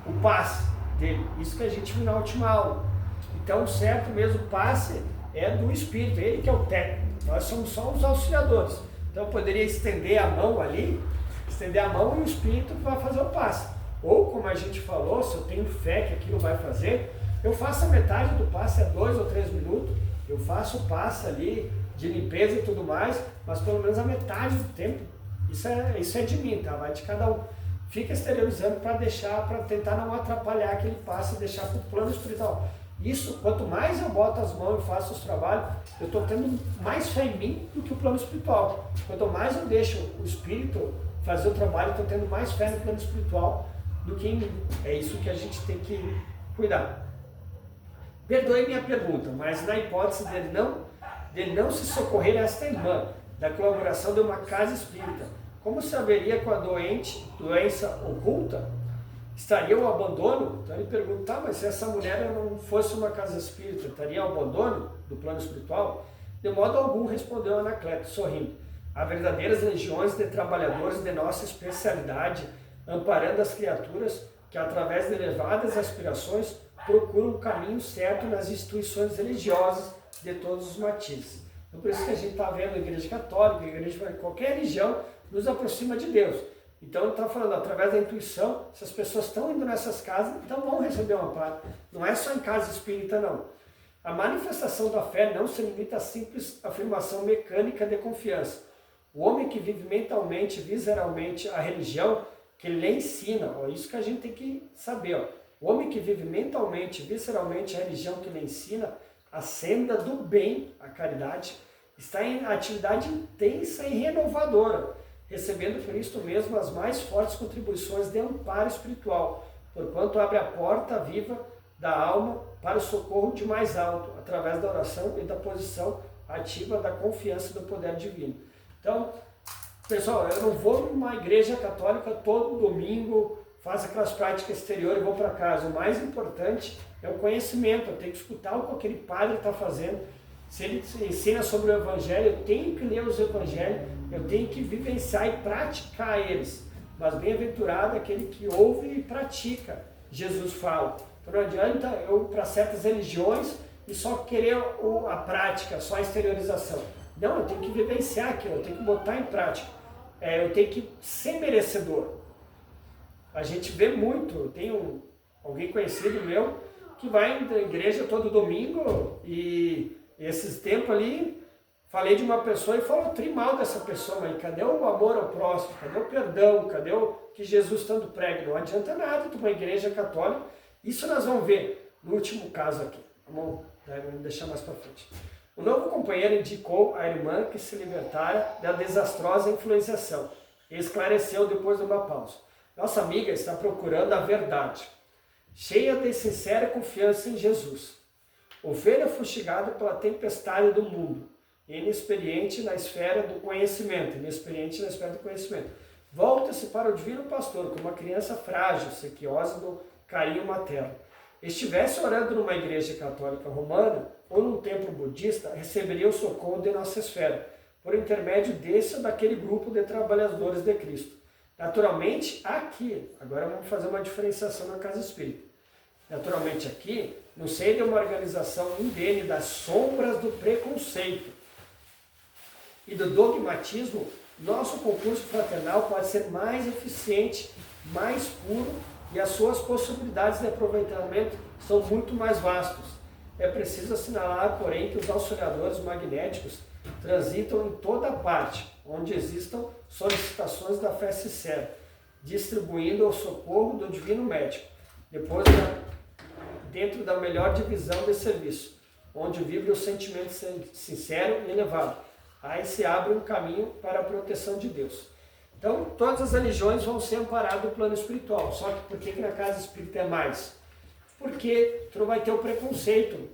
o passe dele. Isso que a gente viu na última aula. Então, certo mesmo, o passe é do espírito, ele que é o técnico. Nós somos só os auxiliadores. Então, eu poderia estender a mão ali, e o espírito vai fazer o passe. Ou, como a gente falou, se eu tenho fé que aquilo vai fazer, eu faço a metade do passe, 2 ou 3 minutos, eu faço o passe ali de limpeza e tudo mais, mas pelo menos a metade do tempo, isso é de mim, tá? Vai de cada um. Fica exteriorizando para tentar não atrapalhar aquele passe e deixar para o plano espiritual. Isso, quanto mais eu boto as mãos e faço os trabalhos, eu estou tendo mais fé em mim do que o plano espiritual. Quanto mais eu deixo o espírito fazer o trabalho, eu estou tendo mais fé no plano espiritual do que em mim. É isso que a gente tem que cuidar. Perdoe minha pergunta, mas na hipótese de não se socorrer a esta irmã, da colaboração de uma casa espírita, como se haveria com a doença oculta? Estaria o abandono? Então ele pergunta, mas se essa mulher não fosse uma casa espírita, estaria o abandono do plano espiritual? De modo algum, respondeu Anacleto, sorrindo. Há verdadeiras legiões de trabalhadores de nossa especialidade, amparando as criaturas que, através de elevadas aspirações, procuram o caminho certo nas instituições religiosas de todos os matizes. Então, por isso que a gente está vendo a Igreja Católica, a Igreja, qualquer religião, nos aproxima de Deus. Então, ele está falando, através da intuição, se as pessoas estão indo nessas casas, então vão receber um amparo. Não é só em casa espírita, não. A manifestação da fé não se limita a simples afirmação mecânica de confiança. O homem que vive mentalmente, visceralmente a religião, que lhe ensina, ó, isso que a gente tem que saber, ó. O homem que vive mentalmente, visceralmente a religião que lhe ensina, a senda do bem, a caridade, está em atividade intensa e renovadora, recebendo por isto mesmo as mais fortes contribuições de amparo espiritual, porquanto abre a porta viva da alma para o socorro de mais alto, através da oração e da posição ativa da confiança no poder divino. Então, pessoal, eu não vou numa igreja católica todo domingo, faço aquelas práticas exteriores e vou para casa. O mais importante é o conhecimento, eu tenho que escutar o que aquele padre está fazendo. Se ele ensina sobre o Evangelho, eu tenho que ler os Evangelhos, eu tenho que vivenciar e praticar eles. Mas bem-aventurado é aquele que ouve e pratica, Jesus fala. Então não adianta eu, para certas religiões, e só querer a prática, só a exteriorização. Não, eu tenho que vivenciar aquilo, eu tenho que botar em prática. Eu tenho que ser merecedor. A gente vê muito, tem alguém conhecido meu que vai na igreja todo domingo e esses tempos ali, falei de uma pessoa e falou mal dessa pessoa, mas cadê o amor ao próximo, cadê o perdão, cadê o que Jesus tanto prega? Não adianta nada de uma igreja católica, isso nós vamos ver no último caso aqui, vamos deixar mais para frente. O novo companheiro indicou a irmã que se libertara da desastrosa influenciação e esclareceu depois de uma pausa. Nossa amiga está procurando a verdade, cheia de sincera confiança em Jesus. Ovelha fustigada pela tempestade do mundo, inexperiente na esfera do conhecimento, volta-se para o divino pastor como uma criança frágil, sequiosa do carinho materno. Estivesse orando numa igreja católica romana ou num templo budista, receberia o socorro de nossa esfera, por intermédio desse ou daquele grupo de trabalhadores de Cristo. Naturalmente, aqui, agora vamos fazer uma diferenciação na casa espírita. Naturalmente aqui, no seio de uma organização indene das sombras do preconceito e do dogmatismo, nosso concurso fraternal pode ser mais eficiente, mais puro e as suas possibilidades de aproveitamento são muito mais vastas. É preciso assinalar, porém, que os auxiliadores magnéticos transitam em toda parte, onde existam solicitações da fé sincera, distribuindo o socorro do divino médico, depois dentro da melhor divisão de serviço, onde vive o sentimento sincero e elevado. Aí se abre um caminho para a proteção de Deus. Então, todas as religiões vão ser amparadas no plano espiritual. Só que por que na casa espírita é mais? Porque tu não vai ter o preconceito.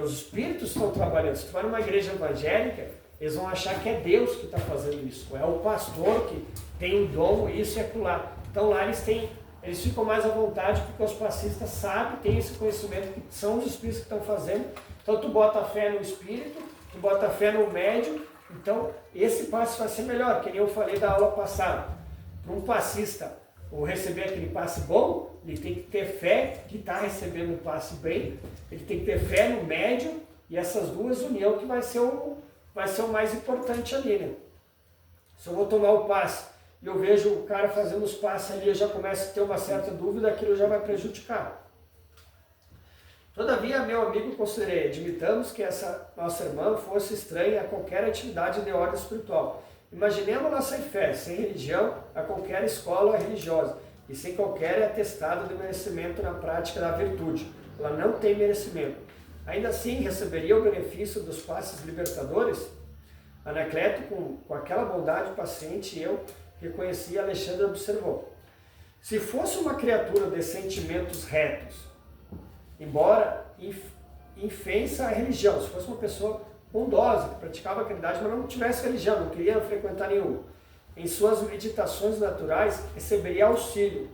Os espíritos estão trabalhando. Se tu vai numa igreja evangélica, eles vão achar que é Deus que está fazendo isso. É o pastor que tem um dom, isso e aquilo lá. Então lá eles ficam mais à vontade porque os passistas sabem, têm esse conhecimento que são os espíritos que estão fazendo. Então tu bota a fé no espírito, tu bota a fé no médium. Então esse passe vai ser melhor, que nem eu falei da aula passada. Para um passista ou receber aquele passe bom, ele tem que ter fé que está recebendo o passe bem, ele tem que ter fé no médium e essas duas união que vai ser o mais importante ali, né? Se eu vou tomar o passe e eu vejo o cara fazendo os passes ali, eu já começo a ter uma certa dúvida, aquilo já vai prejudicar. Todavia, meu amigo, considerei, admitamos que essa nossa irmã fosse estranha a qualquer atividade de ordem espiritual. Imaginemos-la sem fé, sem religião, a qualquer escola religiosa e sem qualquer atestado de merecimento na prática da virtude. Ela não tem merecimento. Ainda assim, receberia o benefício dos passes libertadores? Anacleto, com aquela bondade paciente, eu reconheci, Alexandre observou. Se fosse uma criatura de sentimentos retos, embora infensa a religião, se fosse uma pessoa bondosa, que praticava a caridade, mas não tivesse religião, não queria frequentar nenhuma, em suas meditações naturais, receberia auxílio,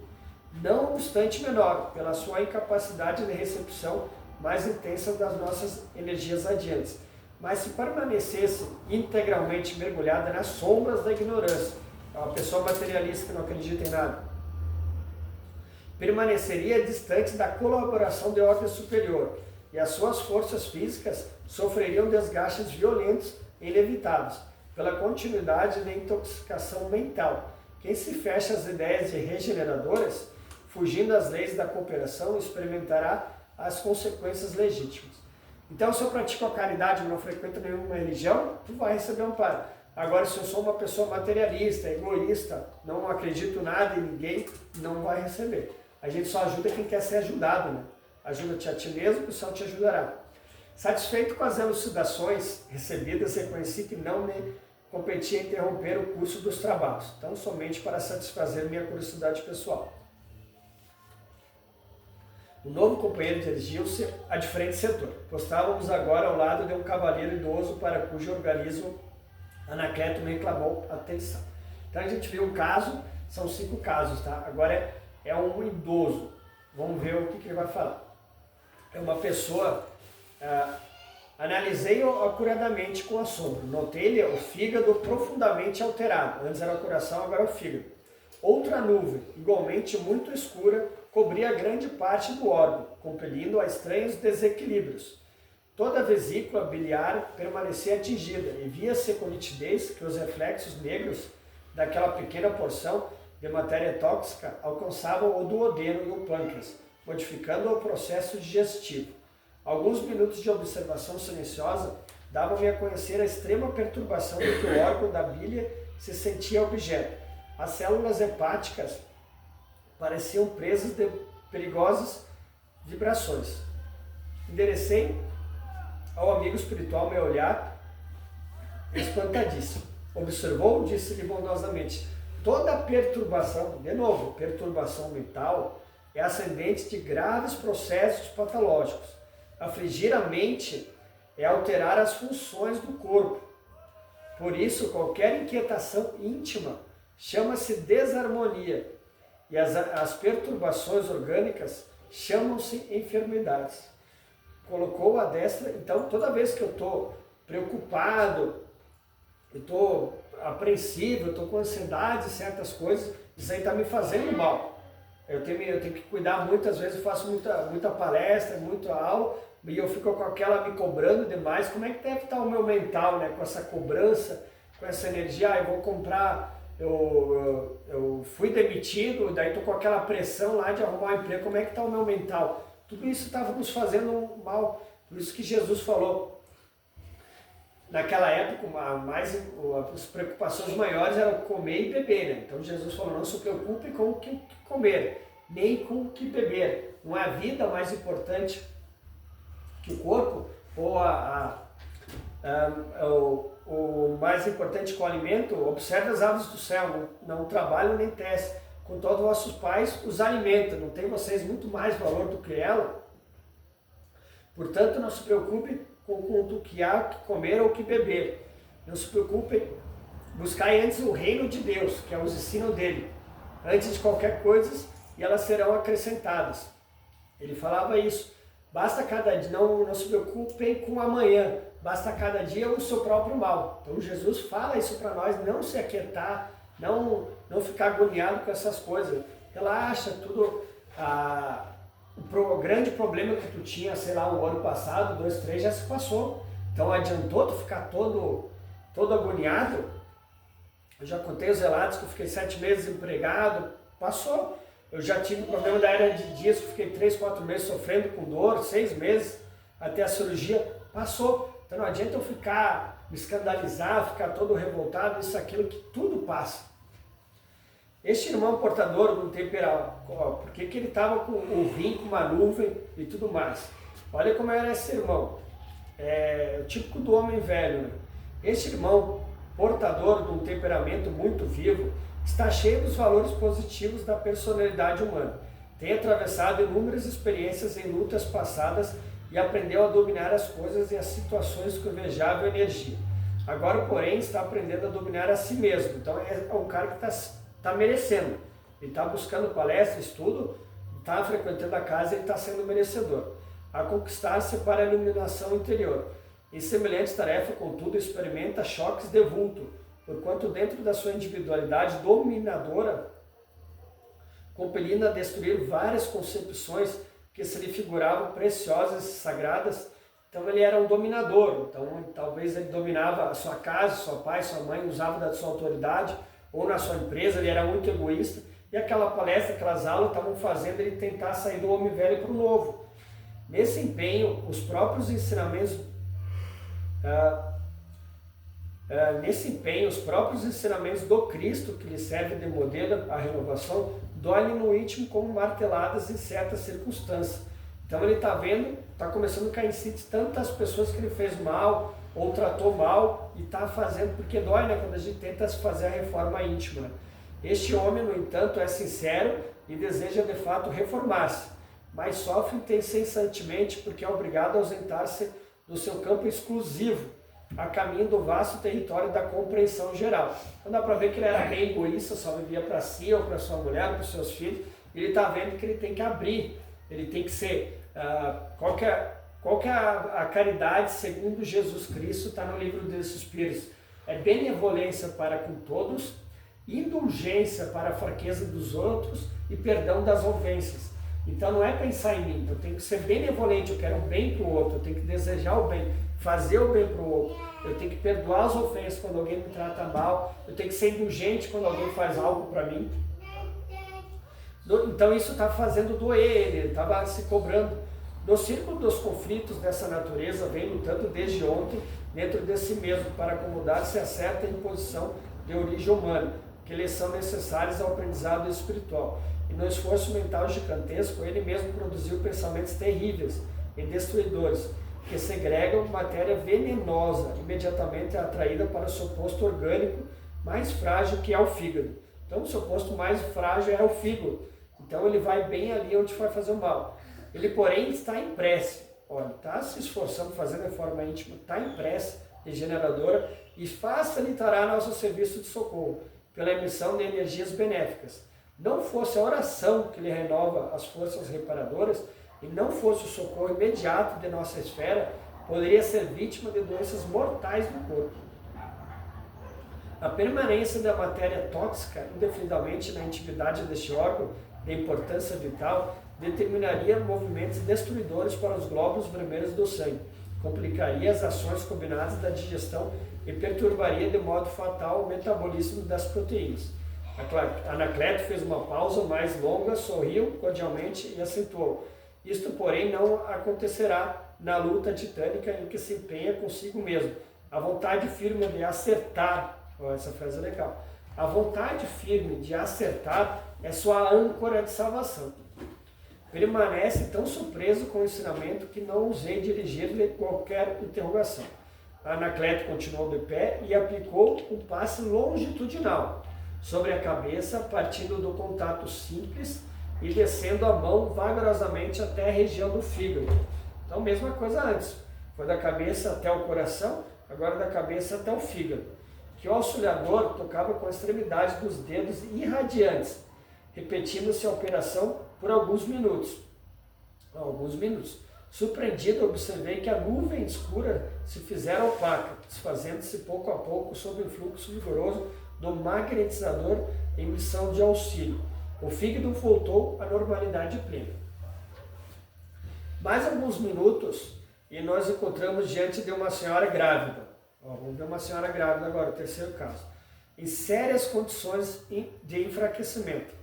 não obstante menor, pela sua incapacidade de recepção mais intensa das nossas energias adiantes. mas se permanecesse integralmente mergulhada nas sombras da ignorância, é uma pessoa materialista que não acredita em nada, permaneceria distante da colaboração de ordem superior e as suas forças físicas sofreriam desgastes violentos e inevitáveis pela continuidade da intoxicação mental. Quem se fecha às ideias de regeneradoras, fugindo às leis da cooperação, experimentará as consequências legítimas. Então, se eu pratico a caridade e não frequento nenhuma religião, tu vai receber um amparo. Agora, se eu sou uma pessoa materialista, egoísta, não acredito nada em ninguém, não vai receber. A gente só ajuda quem quer ser ajudado, né? Ajuda-te a ti mesmo, que o céu te ajudará. Satisfeito com as elucidações recebidas, reconheci que não me competia interromper o curso dos trabalhos, tão somente para satisfazer minha curiosidade pessoal. O novo companheiro dirigiu-se a diferente setor. Postávamos agora ao lado de um cavaleiro idoso para cujo organismo Anacleto me clamou atenção. Então a gente viu um caso, são 5 casos, tá? Agora é um idoso. Vamos ver o que ele vai falar. É uma pessoa, analisei-o acuradamente com assombro. Notei-lhe o fígado profundamente alterado. Antes era o coração, agora é o fígado. Outra nuvem, igualmente muito escura, cobria grande parte do órgão, compelindo a estranhos desequilíbrios. Toda a vesícula biliar permanecia atingida e via-se com nitidez que os reflexos negros daquela pequena porção de matéria tóxica alcançavam o duodeno e o pâncreas, modificando o processo digestivo. Alguns minutos de observação silenciosa davam-me a conhecer a extrema perturbação de que o órgão da bília se sentia objeto. As células hepáticas pareciam presas de perigosas vibrações. Enderecei ao amigo espiritual meu olhar espantadíssimo. Observou, disse-lhe bondosamente, toda perturbação, de novo, perturbação mental, é ascendente de graves processos patológicos. Afligir a mente é alterar as funções do corpo. Por isso, qualquer inquietação íntima chama-se desarmonia e as perturbações orgânicas chamam-se enfermidades. Colocou a destra, então toda vez que eu estou preocupado, eu estou apreensivo, eu estou com ansiedade em certas coisas, isso aí está me fazendo mal. Eu tenho que cuidar muitas vezes, eu faço muita palestra, muita aula, e eu fico com aquela me cobrando demais. Como é que deve estar o meu mental, né? Com essa cobrança, com essa energia, eu vou comprar, eu fui demitido, daí estou com aquela pressão lá de arrumar um emprego, como é que está o meu mental? Tudo isso estava nos fazendo mal, por isso que Jesus falou. Naquela época, as preocupações maiores eram comer e beber, né? Então Jesus falou, não se preocupe com o que comer, nem com o que beber. Não é a vida mais importante que o corpo, ou o mais importante que o alimento. Observe as aves do céu, não trabalham nem tecem. Contudo, vossos pais os alimentam, não tem vocês muito mais valor do que ela? Portanto, não se preocupe com o que há que comer ou que beber. Não se preocupem, buscai antes o reino de Deus, que é os ensinos dele, antes de qualquer coisa, e elas serão acrescentadas. Ele falava isso. Basta cada dia, não se preocupem com amanhã, basta cada dia o seu próprio mal. Então Jesus fala isso para nós, não se aquietar, não ficar agoniado com essas coisas. Relaxa, tudo. O grande problema que tu tinha, sei lá, o ano passado, 2, 3, já se passou. Então adiantou tu ficar todo agoniado? Eu já contei os relatos que eu fiquei 7 meses desempregado, passou. Eu já tive problema da era de dias, que eu fiquei 3, 4 meses sofrendo com dor, 6 meses até a cirurgia, passou. Então não adianta eu me escandalizar, ficar todo revoltado, isso, aquilo, que tudo passa. Este irmão portador do temperal, por que ele estava com o rim, com uma nuvem e tudo mais? Olha como era esse irmão, o típico do homem velho, né? Este irmão portador de um temperamento muito vivo, está cheio dos valores positivos da personalidade humana. Tem atravessado inúmeras experiências em lutas passadas e aprendeu a dominar as coisas e as situações com invejável energia. Agora, porém, está aprendendo a dominar a si mesmo. Então é um cara que está merecendo. Ele está buscando palestra, estudo, está frequentando a casa e está sendo merecedor. A conquistar-se para a iluminação interior. Em semelhante tarefa, contudo, experimenta choques de vulto, porquanto dentro da sua individualidade dominadora, compelindo a destruir várias concepções que se lhe figuravam preciosas e sagradas. Então ele era um dominador, então talvez ele dominava a sua casa, seu pai, sua mãe, usava da sua autoridade, ou na sua empresa, ele era muito egoísta, e aquela palestra, aquelas aulas estavam fazendo ele tentar sair do homem velho para o novo. Nesse empenho, os próprios ensinamentos do Cristo, que lhe serve de modelo à renovação, dói-lhe no íntimo como marteladas em certas circunstâncias. Então ele está vendo, está começando a cair em si de tantas pessoas que ele fez mal ou tratou mal e está fazendo, porque dói, né, quando a gente tenta fazer a reforma íntima. Né? Este homem, no entanto, é sincero e deseja de fato reformar-se, mas sofre incessantemente porque é obrigado a ausentar-se do seu campo exclusivo, a caminho do vasto território da compreensão geral. Então dá para ver que ele era bem egoísta, só vivia para si ou para sua mulher, para os seus filhos. Ele está vendo que ele tem que abrir, ele tem que ser... qual que é a caridade segundo Jesus Cristo? Está no livro dos Espíritos. É benevolência para com todos, indulgência para a fraqueza dos outros e perdão das ofensas. Então não é pensar em mim, eu tenho que ser benevolente, eu quero o bem para o outro, eu tenho que desejar o bem, fazer o bem para o outro, eu tenho que perdoar as ofensas quando alguém me trata mal, eu tenho que ser indulgente quando alguém faz algo para mim. Então isso está fazendo doer ele estava se cobrando. No círculo dos conflitos dessa natureza, vem lutando desde ontem dentro de si mesmo para acomodar-se a certa imposição de origem humana, que lhes são necessárias ao aprendizado espiritual. E no esforço mental gigantesco, ele mesmo produziu pensamentos terríveis e destruidores, que segregam matéria venenosa, imediatamente atraída para o seu posto orgânico mais frágil, que é o fígado. Então o seu posto mais frágil é o fígado. Então ele vai bem ali onde vai fazer o mal. Ele, porém, está em prece. Olha, está se esforçando, fazendo reforma íntima, está em prece regeneradora e facilitará nosso serviço de socorro pela emissão de energias benéficas. Não fosse a oração que lhe renova as forças reparadoras e não fosse o socorro imediato de nossa esfera, poderia ser vítima de doenças mortais do corpo. A permanência da matéria tóxica indefinidamente na intimidade deste órgão de importância vital determinaria movimentos destruidores para os glóbulos vermelhos do sangue, complicaria as ações combinadas da digestão e perturbaria de modo fatal o metabolismo das proteínas. Anacleto fez uma pausa mais longa, sorriu cordialmente e acentuou: isto, porém, não acontecerá na luta titânica em que se empenha consigo mesmo. A vontade firme de acertar, essa frase é legal, a vontade firme de acertar é sua âncora de salvação. Permanece tão surpreso com o ensinamento que não ousei dirigir-lhe qualquer interrogação. Anacleto continuou de pé e aplicou um passe longitudinal sobre a cabeça, partindo do contato simples e descendo a mão vagarosamente até a região do fígado. Então, mesma coisa antes. Foi da cabeça até o coração, agora da cabeça até o fígado. Que o auxiliador tocava com a extremidade dos dedos irradiantes, repetindo-se a operação por alguns minutos. Surpreendido, observei que a nuvem escura se fizera opaca, desfazendo-se pouco a pouco sob o fluxo vigoroso do magnetizador em missão de auxílio. O fígado voltou à normalidade plena. Mais alguns minutos e nós encontramos diante de uma senhora grávida. Vamos ver uma senhora grávida agora, o terceiro caso. Em sérias condições de enfraquecimento.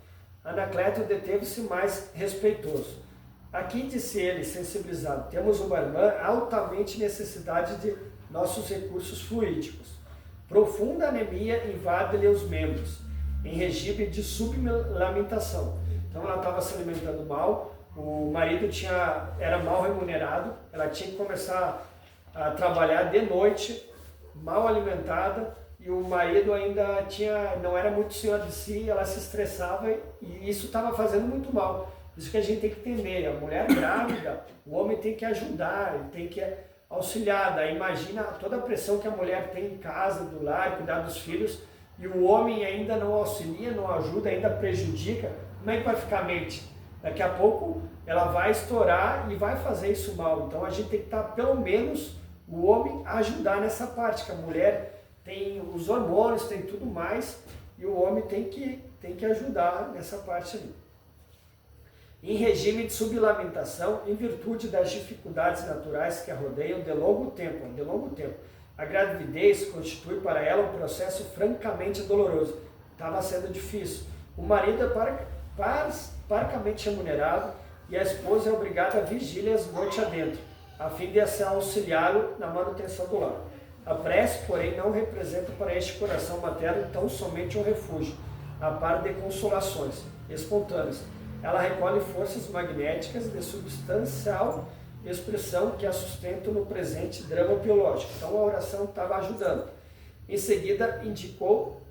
Anacleto deteve-se mais respeitoso. Aqui, disse ele, sensibilizado, temos uma irmã altamente necessidade de nossos recursos fluídicos. Profunda anemia invade-lhe os membros, em regime de sublamentação. Então ela estava se alimentando mal, o marido era mal remunerado, ela tinha que começar a trabalhar de noite, mal alimentada, e o marido ainda não era muito senhor de si, ela se estressava e isso estava fazendo muito mal. Isso que a gente tem que entender, a mulher grávida, o homem tem que ajudar, ele tem que auxiliar. Daí imagina toda a pressão que a mulher tem em casa, do lar, cuidar dos filhos, e o homem ainda não auxilia, não ajuda, ainda prejudica. Como é que vai ficar a mente? Daqui a pouco ela vai estourar e vai fazer isso mal. Então a gente tem que estar pelo menos o homem a ajudar nessa parte, que a mulher tem os hormônios, tem tudo mais, e o homem tem que ajudar nessa parte ali. Em regime de sublamentação, em virtude das dificuldades naturais que a rodeiam de longo tempo, a gravidez constitui para ela um processo francamente doloroso. Estava sendo difícil. O marido é parcamente remunerado e a esposa é obrigada a vigílias noite adentro, a fim de auxiliá-lo na manutenção do lar. A prece, porém, não representa para este coração materno tão somente um refúgio, a par de consolações espontâneas. Ela recolhe forças magnéticas de substancial expressão que a sustentam no presente drama biológico. Então a oração estava ajudando. Em seguida, indicou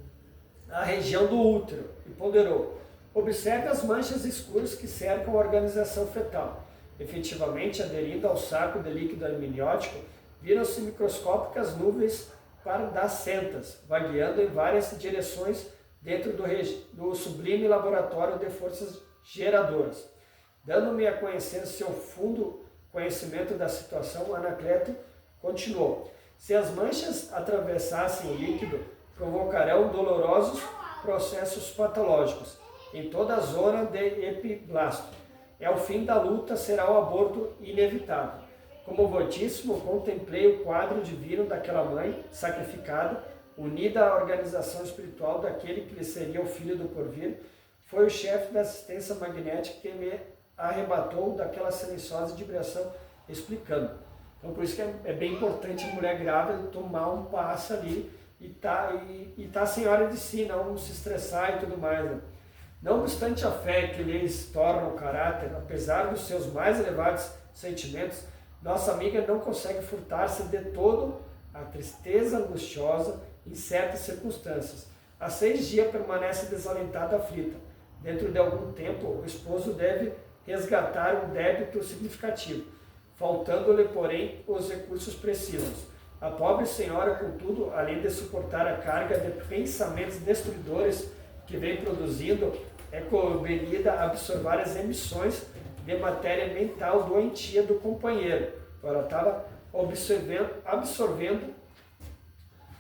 a região do útero e ponderou: observe as manchas escuras que cercam a organização fetal. Efetivamente, aderindo ao saco de líquido amniótico, viram-se microscópicas nuvens pardacentas, vagueando em várias direções dentro do sublime laboratório de forças geradoras. Dando-me a conhecer seu fundo conhecimento da situação, Anacleto continuou: se as manchas atravessassem o líquido, provocarão dolorosos processos patológicos em toda a zona de epiblasto. O fim da luta será o aborto inevitável. Como votíssimo, contemplei o quadro divino daquela mãe sacrificada, unida à organização espiritual daquele que lhe seria o filho do porvir. Foi o chefe da assistência magnética que me arrebatou daquela silenciosa vibração, explicando. Então, por isso que é bem importante a mulher grávida tomar um passo ali e tá senhora de si, não se estressar e tudo mais. Né? Não obstante a fé que lhes torna o caráter, apesar dos seus mais elevados sentimentos, nossa amiga não consegue furtar-se de todo a tristeza angustiosa em certas circunstâncias. Há 6 dias permanece desalentada, aflita. Dentro de algum tempo, o esposo deve resgatar um débito significativo, faltando-lhe, porém, os recursos precisos. A pobre senhora, contudo, além de suportar a carga de pensamentos destruidores que vem produzindo, é compelida a absorver as emissões de matéria mental doentia do companheiro. Então, ela estava absorvendo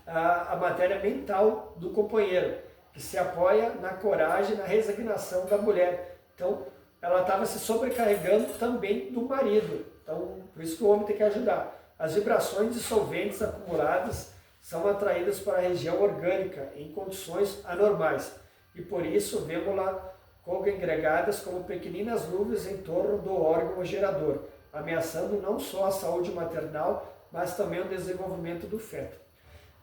a matéria mental do companheiro, que se apoia na coragem, na resignação da mulher. Então, ela estava se sobrecarregando também do marido. Então, por isso que o homem tem que ajudar. As vibrações dissolventes acumuladas são atraídas para a região orgânica em condições anormais. E por isso vemos-la congregadas como pequeninas nuvens em torno do órgão gerador, ameaçando não só a saúde maternal, mas também o desenvolvimento do feto.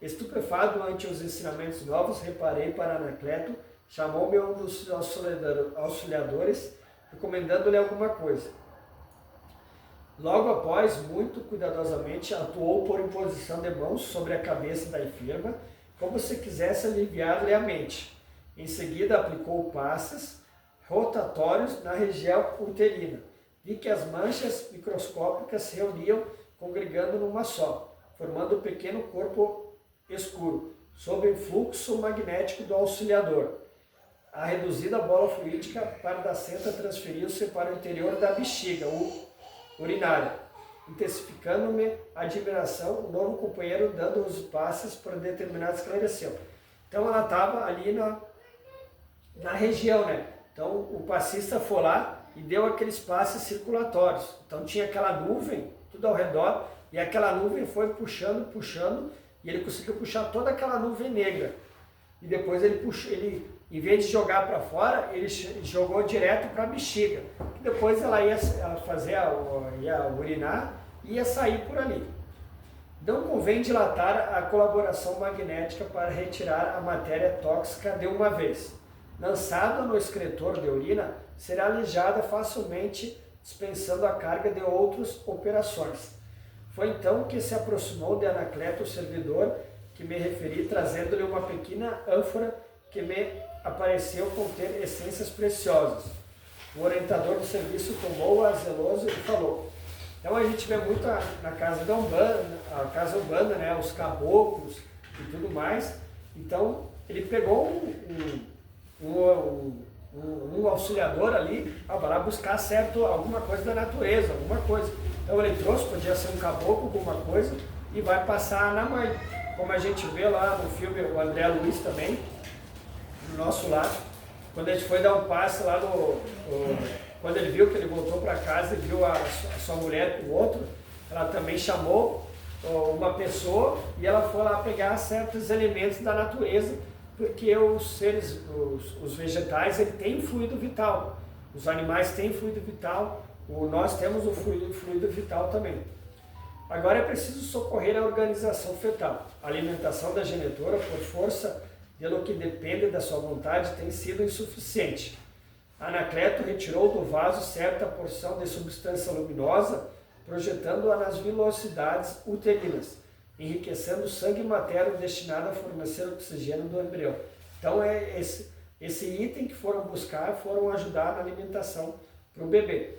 Estupefado ante os ensinamentos novos, reparei para Anacleto, chamou-me um dos auxiliadores, recomendando-lhe alguma coisa. Logo após, muito cuidadosamente, atuou por imposição de mãos sobre a cabeça da enferma, como se quisesse aliviar-lhe a mente. Em seguida, aplicou passes rotatórios na região uterina. Vi que as manchas microscópicas se reuniam, congregando numa só, formando um pequeno corpo escuro, sob o influxo magnético do auxiliador. A reduzida bola fluídica pardacenta transferiu-se para o interior da bexiga urinária, intensificando-me a admiração. O novo companheiro, dando os passes por determinado, esclareceu. Então ela estava ali na região, né? Então o passista foi lá e deu aqueles passes circulatórios. Então tinha aquela nuvem tudo ao redor e aquela nuvem foi puxando e ele conseguiu puxar toda aquela nuvem negra. E depois ele em vez de jogar para fora, ele jogou direto para a bexiga. E depois ela ia ia urinar e ia sair por ali. Não convém dilatar a colaboração magnética para retirar a matéria tóxica de uma vez. Lançada no excretor de urina, será alijada facilmente, dispensando a carga de outras operações. Foi então que se aproximou de Anacleto, o servidor, que me referi, trazendo-lhe uma pequena ânfora que me apareceu conter essências preciosas. O orientador do serviço tomou-a zeloso e falou. Então a gente vê muito na casa da Umbanda, a casa Umbanda, né, os caboclos e tudo mais. Então ele pegou um auxiliador ali, vai lá buscar alguma coisa da natureza, alguma coisa. Então ele trouxe, podia ser um caboclo, alguma coisa, e vai passar na mãe. Como a gente vê lá no filme, o André Luiz também, do nosso lado, quando a gente foi dar um passe lá quando ele viu que ele voltou para casa e viu a sua mulher com outro, ela também chamou uma pessoa e ela foi lá pegar certos elementos da natureza, porque os seres, os vegetais, ele tem fluido vital, os animais têm fluido vital, nós temos o fluido vital também. Agora é preciso socorrer a organização fetal. A alimentação da genitora, por força pelo que depende da sua vontade, tem sido insuficiente. Anacleto retirou do vaso certa porção de substância luminosa, projetando-a nas velocidades uterinas, enriquecendo o sangue materno destinado a fornecer oxigênio do embrião. Então é esse item que foram buscar, foram ajudar na alimentação para o bebê.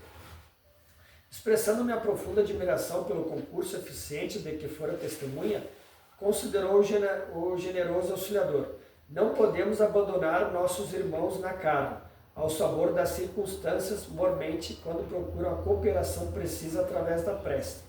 Expressando minha profunda admiração pelo concurso eficiente de que fora testemunha, considerou o generoso auxiliador: não podemos abandonar nossos irmãos na carne, ao sabor das circunstâncias, mormente quando procuram a cooperação precisa através da prece.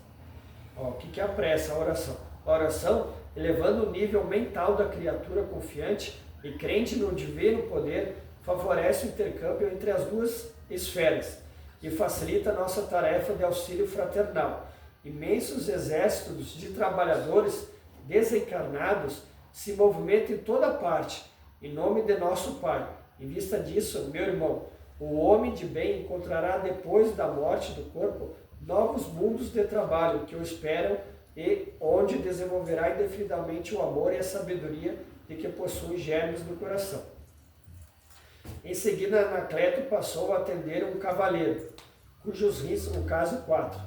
O que é a prece? A oração. A oração, elevando o nível mental da criatura confiante e crente no divino poder, favorece o intercâmbio entre as duas esferas e facilita a nossa tarefa de auxílio fraternal. Imensos exércitos de trabalhadores desencarnados se movimentam em toda parte, em nome de nosso Pai. Em vista disso, meu irmão, o homem de bem encontrará depois da morte do corpo novos mundos de trabalho que o esperam e onde desenvolverá indefinidamente o amor e a sabedoria de que possui germes no coração. Em seguida, Anacleto passou a atender um cavaleiro, cujos rins, no caso 4,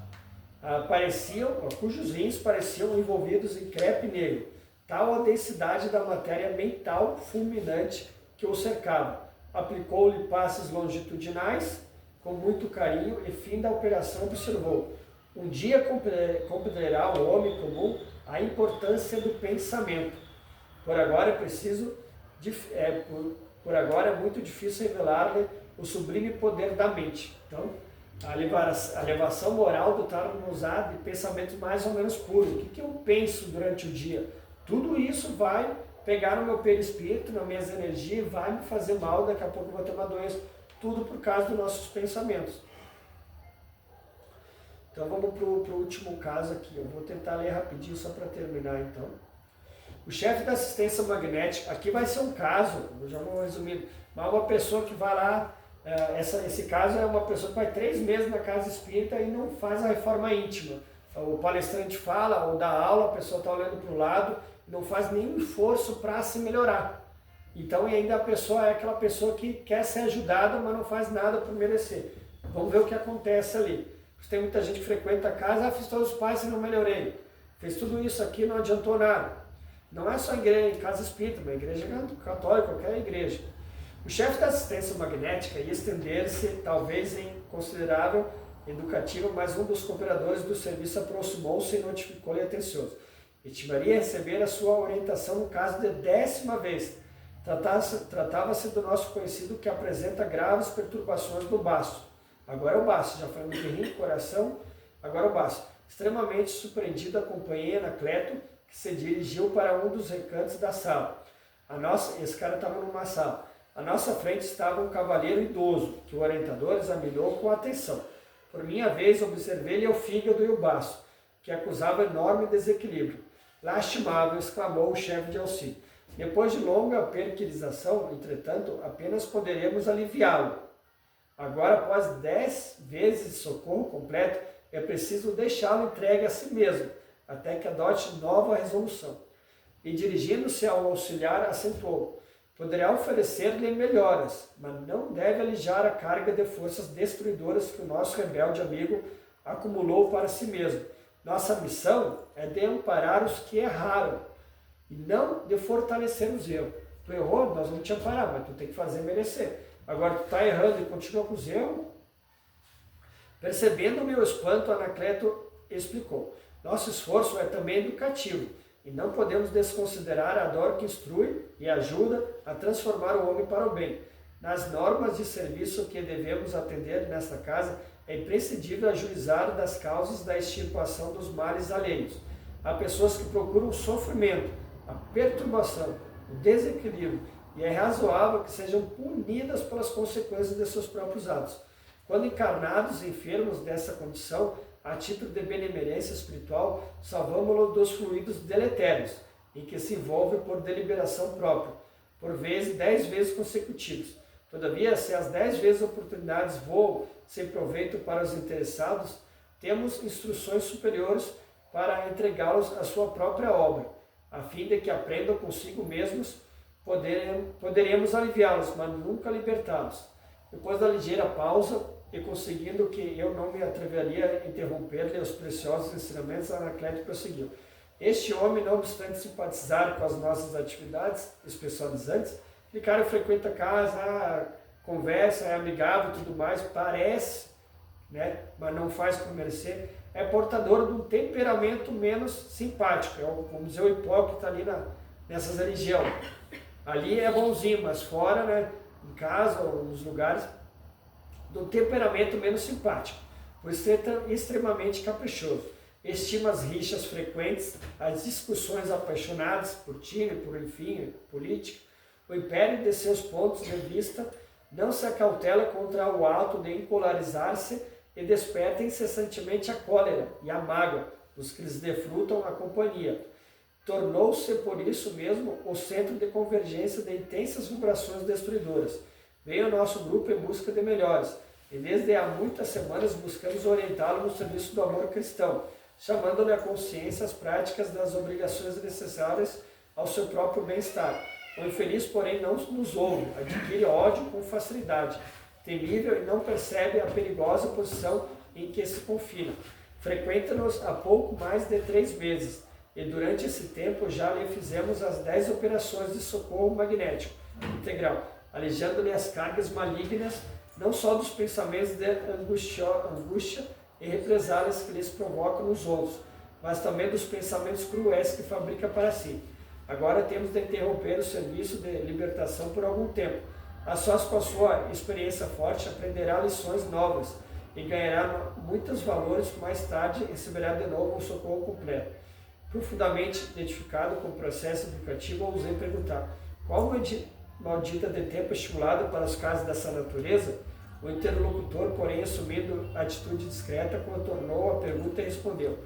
cujos rins pareciam envolvidos em crepe negro, tal a densidade da matéria mental fulminante que o cercava. Aplicou-lhe passes longitudinais com muito carinho e, fim da operação, observou: um dia compreenderá o homem comum a importância do pensamento. Por agora é muito difícil revelar-lhe o sublime poder da mente. Então, a elevação moral do torna-nos de pensamentos mais ou menos puros. O que eu penso durante o dia? Tudo isso vai pegar no meu perispírito, nas minhas energias, vai me fazer mal, daqui a pouco eu vou ter uma doença. Tudo por causa dos nossos pensamentos. Então vamos para o último caso aqui. Eu vou tentar ler rapidinho só para terminar então. O chefe da assistência magnética, aqui vai ser um caso, eu já vou resumindo, mas uma pessoa que vai lá, esse caso é uma pessoa que vai 3 meses na casa espírita e não faz a reforma íntima. O palestrante fala ou dá aula, a pessoa está olhando para o lado, não faz nenhum esforço para se melhorar. Então, e ainda a pessoa é aquela pessoa que quer ser ajudada, mas não faz nada por merecer. Vamos ver o que acontece ali. Tem muita gente que frequenta a casa, fiz todos os pais e não melhorei. Fez tudo isso aqui, não adiantou nada. Não é só igreja, casa espírita, mas igreja católica, qualquer igreja. O chefe da assistência magnética ia estender-se, talvez em considerável educativo, mas um dos cooperadores do serviço aproximou-se e notificou-lhe atencioso. Estimaria receber a sua orientação no caso de 10ª vez. Tratava-se do nosso conhecido que apresenta graves perturbações do baço. Agora é o baço, já falamos de rim, coração, agora é o baço. Extremamente surpreendido, acompanhei Anacleto, que se dirigiu para um dos recantos da sala. Esse cara estava numa sala. À nossa frente estava um cavaleiro idoso, que o orientador examinou com atenção. Por minha vez, observei-lhe o fígado e o baço, que acusava enorme desequilíbrio. Lastimável, exclamou o chefe de auxílio. Depois de longa perquisição, entretanto, apenas poderemos aliviá-lo. Agora, após 10 vezes de socorro completo, é preciso deixá-lo entregue a si mesmo, até que adote nova resolução. E dirigindo-se ao auxiliar, acentuou: poderá oferecer-lhe melhoras, mas não deve alijar a carga de forças destruidoras que o nosso rebelde amigo acumulou para si mesmo. Nossa missão é de amparar os que erraram, e não de fortalecer os erros. Tu errou, nós vamos te amparar, mas tu tem que fazer merecer. Agora tu está errando e continua com os erros. Percebendo o meu espanto, Anacleto explicou: nosso esforço é também educativo, e não podemos desconsiderar a dor que instrui e ajuda a transformar o homem para o bem. Nas normas de serviço que devemos atender nesta casa, é imprescindível ajuizar das causas da extirpação dos males alheios. Há pessoas que procuram o sofrimento, a perturbação, o desequilíbrio, e é razoável que sejam punidas pelas consequências de seus próprios atos. Quando encarnados enfermos dessa condição, a título de benemerência espiritual, salvamo-lo dos fluidos deletérios, em que se envolve por deliberação própria, por vezes 10 vezes consecutivos. Todavia, se as 10 vezes oportunidades voam sem proveito para os interessados, temos instruções superiores para entregá-los à sua própria obra, a fim de que aprendam consigo mesmos, poderemos aliviá-los, mas nunca libertá-los. Depois da ligeira pausa, e conseguindo que eu não me atreveria a interromper-lhe os preciosos ensinamentos, Anacleto prosseguiu. Este homem, não obstante simpatizar com as nossas atividades especializantes, de cara frequenta a casa, conversa, é amigável e tudo mais, parece, né, mas não faz por merecer, é portador de um temperamento menos simpático, vamos dizer, o hipócrita ali nessas religiões. Ali é bonzinho, mas fora, né, em casa ou nos lugares, de um temperamento menos simpático, por ser extremamente caprichoso. Estima as rixas frequentes, as discussões apaixonadas por time, por enfim, política. O império de seus pontos de vista não se acautela contra o ato de encolarizar-se e desperta incessantemente a cólera e a mágoa dos que lhes defrutam a companhia. Tornou-se, por isso mesmo, o centro de convergência de intensas vibrações destruidoras. Veio ao nosso grupo em busca de melhores, e desde há muitas semanas buscamos orientá-lo no serviço do amor cristão, chamando-lhe a consciência as práticas das obrigações necessárias ao seu próprio bem-estar. O infeliz, porém, não nos ouve, adquire ódio com facilidade, temível e não percebe a perigosa posição em que se confina. Frequenta-nos há pouco mais de 3 meses, e durante esse tempo já lhe fizemos as 10 operações de socorro magnético integral, alijando-lhe as cargas malignas, não só dos pensamentos de angústia e represálias que lhes provocam nos outros, mas também dos pensamentos cruéis que fabrica para si. Agora temos de interromper o serviço de libertação por algum tempo. A sós com a sua experiência forte aprenderá lições novas e ganhará muitos valores que mais tarde receberá de novo um socorro completo. Profundamente identificado com o processo educativo, ousei perguntar: qual maldita de tempo estimulado para os casos dessa natureza? O interlocutor, porém, assumindo atitude discreta, contornou a pergunta e respondeu: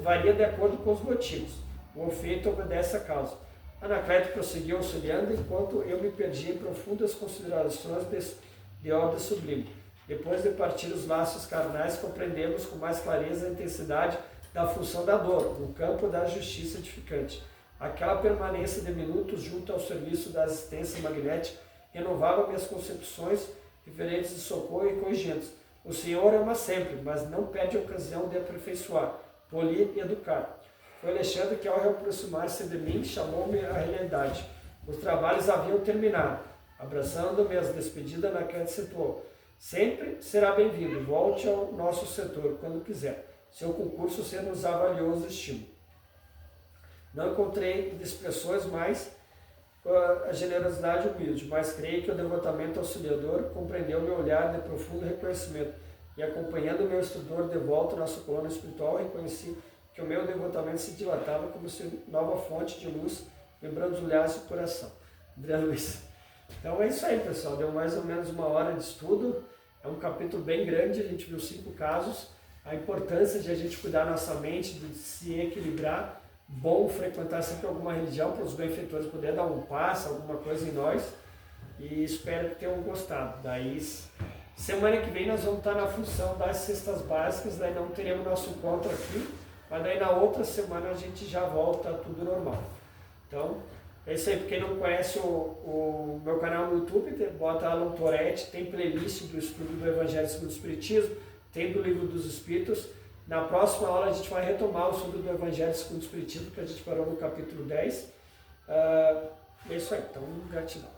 varia de acordo com os motivos. O efeito obedece à causa. Anacleto prosseguiu auxiliando, enquanto eu me perdi em profundas considerações de ordem sublime. Depois de partir os laços carnais, compreendemos com mais clareza a intensidade da função da dor, no campo da justiça edificante. Aquela permanência de minutos junto ao serviço da assistência magnética renovava minhas concepções referentes de socorro e corrigimentos. O Senhor ama sempre, mas não perde a ocasião de aperfeiçoar, polir e educar. Foi Alexandre que, ao reaproximar-se de mim, chamou-me à realidade. Os trabalhos haviam terminado. Abraçando-me às despedidas, Anacleto acentuou: sempre será bem-vindo, volte ao nosso setor quando quiser. Seu concurso nos valioso estímulo. Não encontrei expressões mais a generosidade humilde, mas creio que o devotamento auxiliador compreendeu meu olhar de profundo reconhecimento, e acompanhando meu instrutor de volta à nossa coluna espiritual, reconheci que o meu devotamento se dilatava como se nova fonte de luz me bronzeasse o coração. André Luiz. Então é isso aí, pessoal, deu mais ou menos 1 hora de estudo, é um capítulo bem grande, a gente viu 5 casos, a importância de a gente cuidar da nossa mente, de se equilibrar, bom frequentar sempre alguma religião para os benfeitores poderem dar um passo, alguma coisa em nós, e espero que tenham gostado. Daí, semana que vem nós vamos estar na função das cestas básicas, daí não teremos nosso encontro aqui, mas daí na outra semana a gente já volta tudo normal. Então, é isso aí. Para quem não conhece o meu canal no YouTube, bota Alan Toretti, tem playlist do estudo do Evangelho segundo o Espiritismo, tem do Livro dos Espíritos. Na próxima aula a gente vai retomar o estudo do Evangelho segundo o Espiritismo, que a gente parou no capítulo 10. É isso aí, então gratidão.